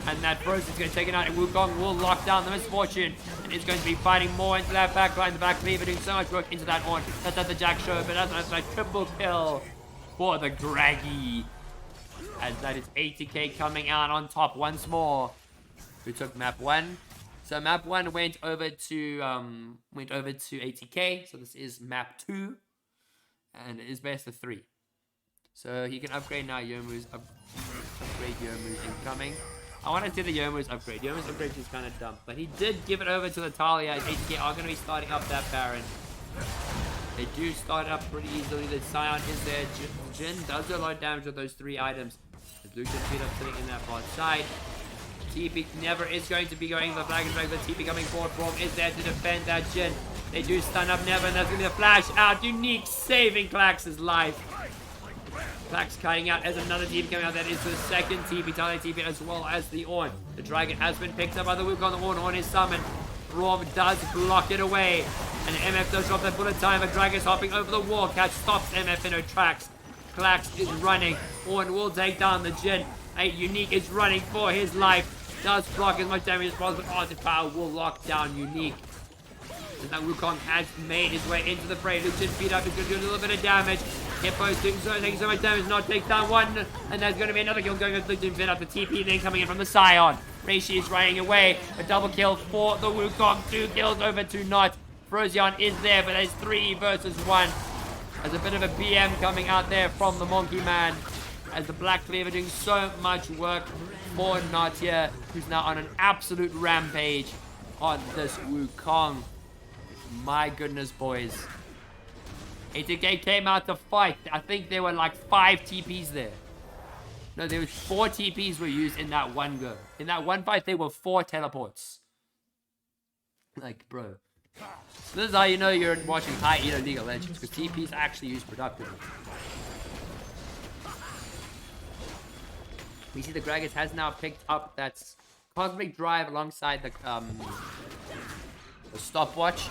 Speaker 1: And that Bros is going to take it out. And Wukong will lock down the Misfortune. And is going to be fighting more into that backline. The back cleaver doing so much work into that horn. That's at the Jack Show, but that's a triple kill for the Graggy. As that is ATK coming out on top once more. Who took map 1. So map 1 went over to ATK. So this is map 2. And it is best of 3. So he can upgrade now. Yomu's upgrade Yomu's incoming. I want to see the Yomu's upgrade. Yomu's upgrade is kind of dumb. But he did give it over to the Talia. As ATK are going to be starting up that Baron. They do start up pretty easily. The Scion is there. Jhin does a lot of damage with those 3 items. As Lucian speed up sitting in that far side. TP Never is going to be going for the flag and drag. The TP coming forward from is there to defend that Jhin. They do stun up Never, and that's going to be a flash out. Unique saving Klax's life. Klax cutting out as another TP coming out. That is the second TP, Talia TP, as well as the Ornn. The dragon has been picked up by the Wukong. The Ornn is summoned. Braum does block it away. And MF does drop that bullet time. But Dragon's hopping over the wall. Catch stops MF in her tracks. Klax is running. Ornn will take down the Jhin. Unique is running for his life. Does block as much damage as possible. Arctic Power will lock down Unique. And that Wukong has made his way into the fray. Lucian beat up. He's going to do a little bit of damage. Hippo's doing taking so much damage. Not take down one. And there's going to be another kill going with Lucian beat up the TP. Then coming in from the Scion. Reishi is running away. A double kill for the Wukong. 2 kills over to Not. Frozion is there, but there's 3 versus 1. There's a bit of a BM coming out there from the Monkey Man. As the Black Cleaver doing so much work for Not here, who's now on an absolute rampage on this Wukong. My goodness, boys. ATK came out to fight. I think there were like 5 TPs there. No, there was 4 TPs were used in that one go. In that one fight, there were 4 teleports. Like, bro. So this is how you know you're watching high Elo League of Legends, because TPs are actually used productively. We see the Gragas has now picked up that Cosmic Drive alongside the stopwatch.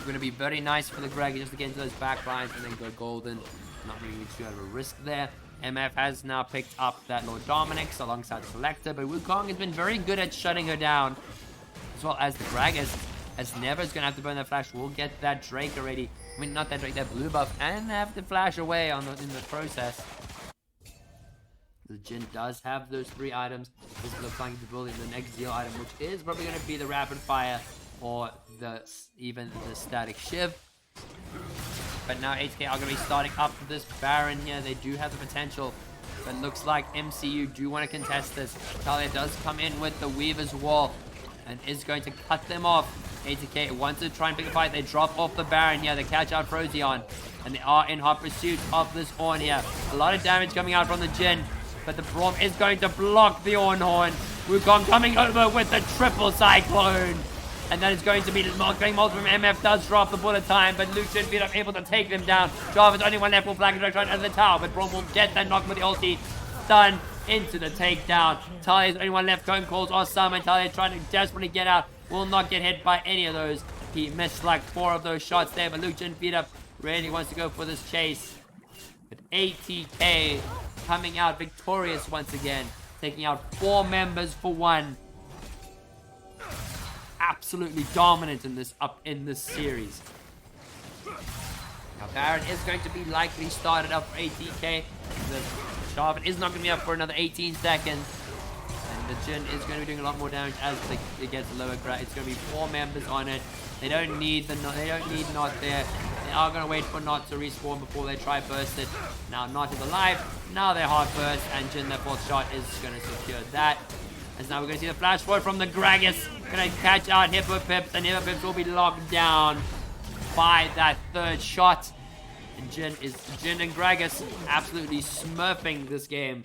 Speaker 1: going to be very nice for the Greg just to get into those back lines and then go golden. Not really too out of a risk there. MF has now picked up that Lord Dominic's alongside Selector, but Wukong has been very good at shutting her down, as well as the Gragas, as Never's going to have to burn that flash. We'll get that Drake already. I mean, not that Drake, that blue buff, and have to flash away in the process. The Jhin does have those 3 items. This looks like to build in the next Zeal item, which is probably going to be the Rapid Fire or even the Static Shiv. But now ATK are going to be starting up this Baron here. They do have the potential, but looks like MCU do want to contest this. Talia does come in with the Weaver's Wall and is going to cut them off. ATK wants to try and pick a fight. They drop off the Baron here. They catch out Frozion, and they are in hot pursuit of this Ornn here. A lot of damage coming out from the Jhin, but the Braum is going to block the Ornn. Wukong coming over with the triple Cyclone. And that is going to be getting multiple from MF. Does drop the bullet time, but Luke should be able to take them down. Jarvan's only one left. Will flag and right under the tower, but Braum will get that knock with the ulti. Stun into the takedown. Talia's only one left. Cone calls or summon. Talia trying to desperately get out. Will not get hit by any of those. He missed like 4 of those shots there, but Luke Jhin beat up. Really wants to go for this chase. But ATK coming out victorious once again, taking out 4 members for 1. Absolutely dominant in this series. Now Baron is going to be likely started up for ATK. The Jarvan is not going to be up for another 18 seconds. And the Jhin is going to be doing a lot more damage as it gets lower ground. It's going to be 4 members on it. They don't need Not there. They are going to wait for Not to respawn before they try burst it. Now Not is alive. Now they're hard burst, and Jhin, their 4th shot, is going to secure that. As now we're going to see the flash forward from the Gragas. Going to catch out Hippo Pips, and Hippo Pips will be locked down by that 3rd shot. And Jhin and Gragas absolutely smurfing this game.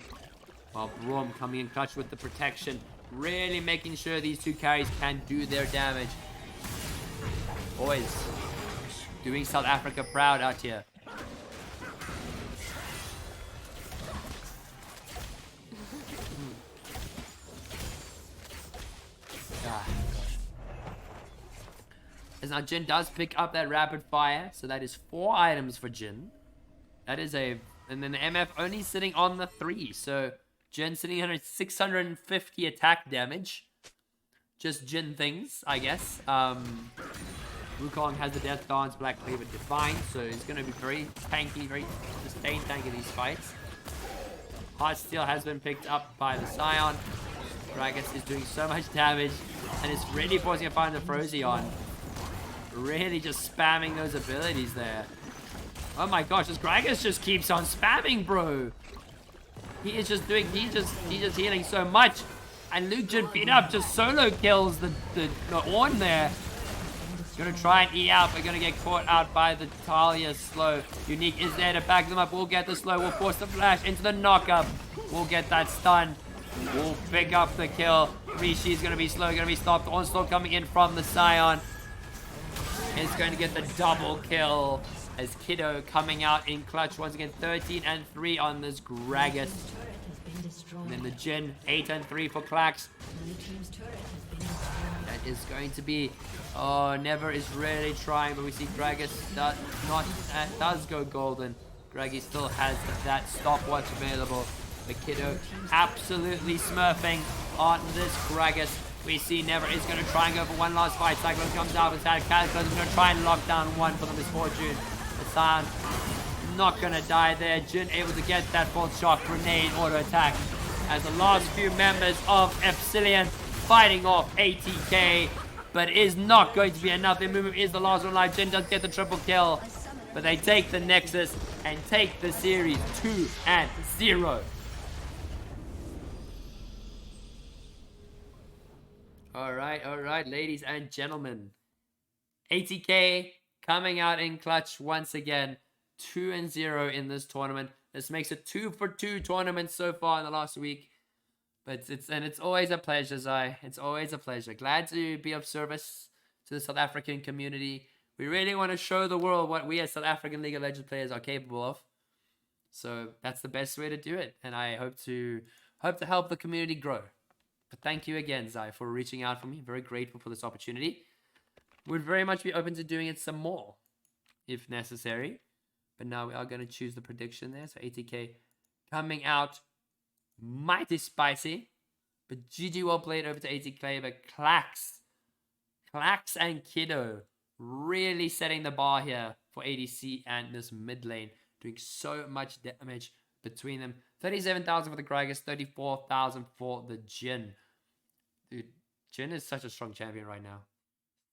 Speaker 1: While Braum coming in clutch with the protection. Really making sure these 2 carries can do their damage. Boys, doing South Africa proud out here. As now Jhin does pick up that Rapid Fire, so that is 4 items for Jhin. That is and then the MF only sitting on the 3, so Jhin sitting on 650 attack damage. Just Jhin things, I guess. Wukong has the Death Dance, Black Cleaver, Divine, so he's going to be very tanky, very sustained tank in these fights. Heartsteel has been picked up by the Scion. Gragas is doing so much damage, and it's really forcing a find the Frozion. Really just spamming those abilities there. Oh my gosh, this Gragas just keeps on spamming, bro. He is just healing so much. And Luke Jhin beat up, just solo kills the Ornn there. Gonna try and eat out, but gonna get caught out by the Talia slow. Unique is there to back them up. We'll get the slow. We'll force the flash into the knockup. We'll get that stun. We'll pick up the kill. Rishi is gonna be slow, gonna be stopped. Onslaught coming in from the Scion. Is going to get the double kill as Kiddo coming out in clutch once again. 13 and 3 on this Gragas. And then the Jhin 8 and 3 for Klax. That is going to be Never is really trying, but we see Gragas does go golden. Graggy still has that stopwatch available. But Kiddo absolutely smurfing on this Gragas. We see Never is going to try and go for one last fight. Cyclone comes out with that. Cataclysm is going to try and lock down 1 for the Misfortune. Hassan not going to die there. Jhin able to get that 4th shot. Grenade auto attack. As the last few members of Epsilan fighting off ATK. But it is not going to be enough. Their movement is the last one alive. Jhin does get the triple kill. But they take the Nexus and take the series 2-0. All right, ladies and gentlemen. ATK coming out in clutch once again. 2-0 in this tournament. This makes it 2-for-2 tournaments so far in the last week. But it's always a pleasure, Zai. It's always a pleasure. Glad to be of service to the South African community. We really want to show the world what we as South African League of Legends players are capable of. So that's the best way to do it. And I hope to help the community grow. But thank you again, Zai, for reaching out for me. Very grateful for this opportunity. would very much be open to doing it some more if necessary. But now we are going to choose the prediction there. So ATK coming out mighty spicy. But GG well played over to ATK. But Clax and Kiddo really setting the bar here for ADC and this mid lane. Doing so much damage between them. 37,000 for the Gragas, 34,000 for the Jhin. Dude, Jhin is such a strong champion right now.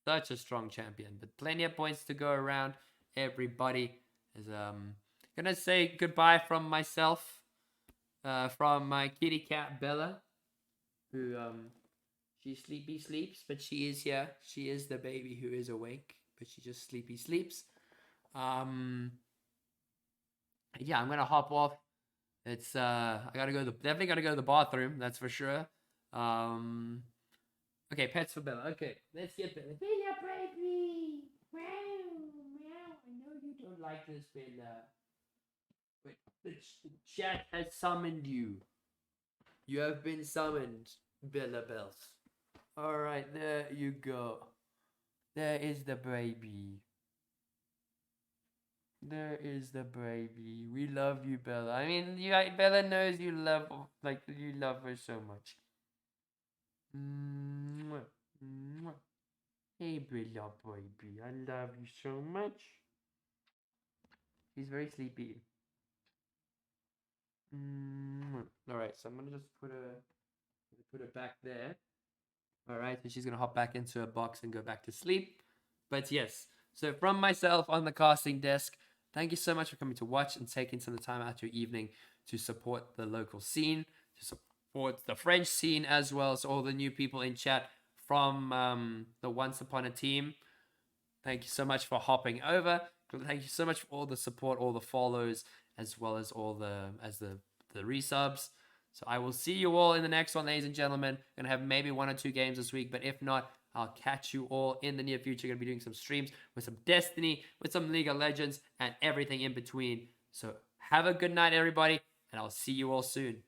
Speaker 1: Such a strong champion. But plenty of points to go around. Everybody is gonna say goodbye from myself. From my kitty cat Bella. Who she sleepy sleeps, but she is here. She is the baby who is awake, but she just sleepy sleeps. Yeah, I'm gonna hop off. It's I gotta go definitely gotta go to the bathroom, that's for sure. Okay, pets for Bella. Okay, let's get Bella. Bella, baby! Meow, meow. I know you don't like this, Bella. But the chat has summoned you. You have been summoned, Bella Bells. Alright, there you go. There is the baby. There is the baby. We love you, Bella. I mean, Bella knows you love her so much. Mwah, mwah. Hey, Bella, baby. I love you so much. He's very sleepy. Alright, so I'm gonna just put her back there. Alright, so she's gonna hop back into her box and go back to sleep. But yes, so from myself on the casting desk, thank you so much for coming to watch and taking some time out of your evening to support the local scene, to support the French scene, as well as all the new people in chat from the Once Upon a Team. Thank you so much for hopping over. Thank you so much for all the support, all the follows, as well as all the resubs. So I will see you all in the next one, ladies and gentlemen. Gonna have maybe 1 or 2 games this week, but if not, I'll catch you all in the near future. Gonna be doing some streams with some Destiny, with some League of Legends, and everything in between. So have a good night, everybody, and I'll see you all soon.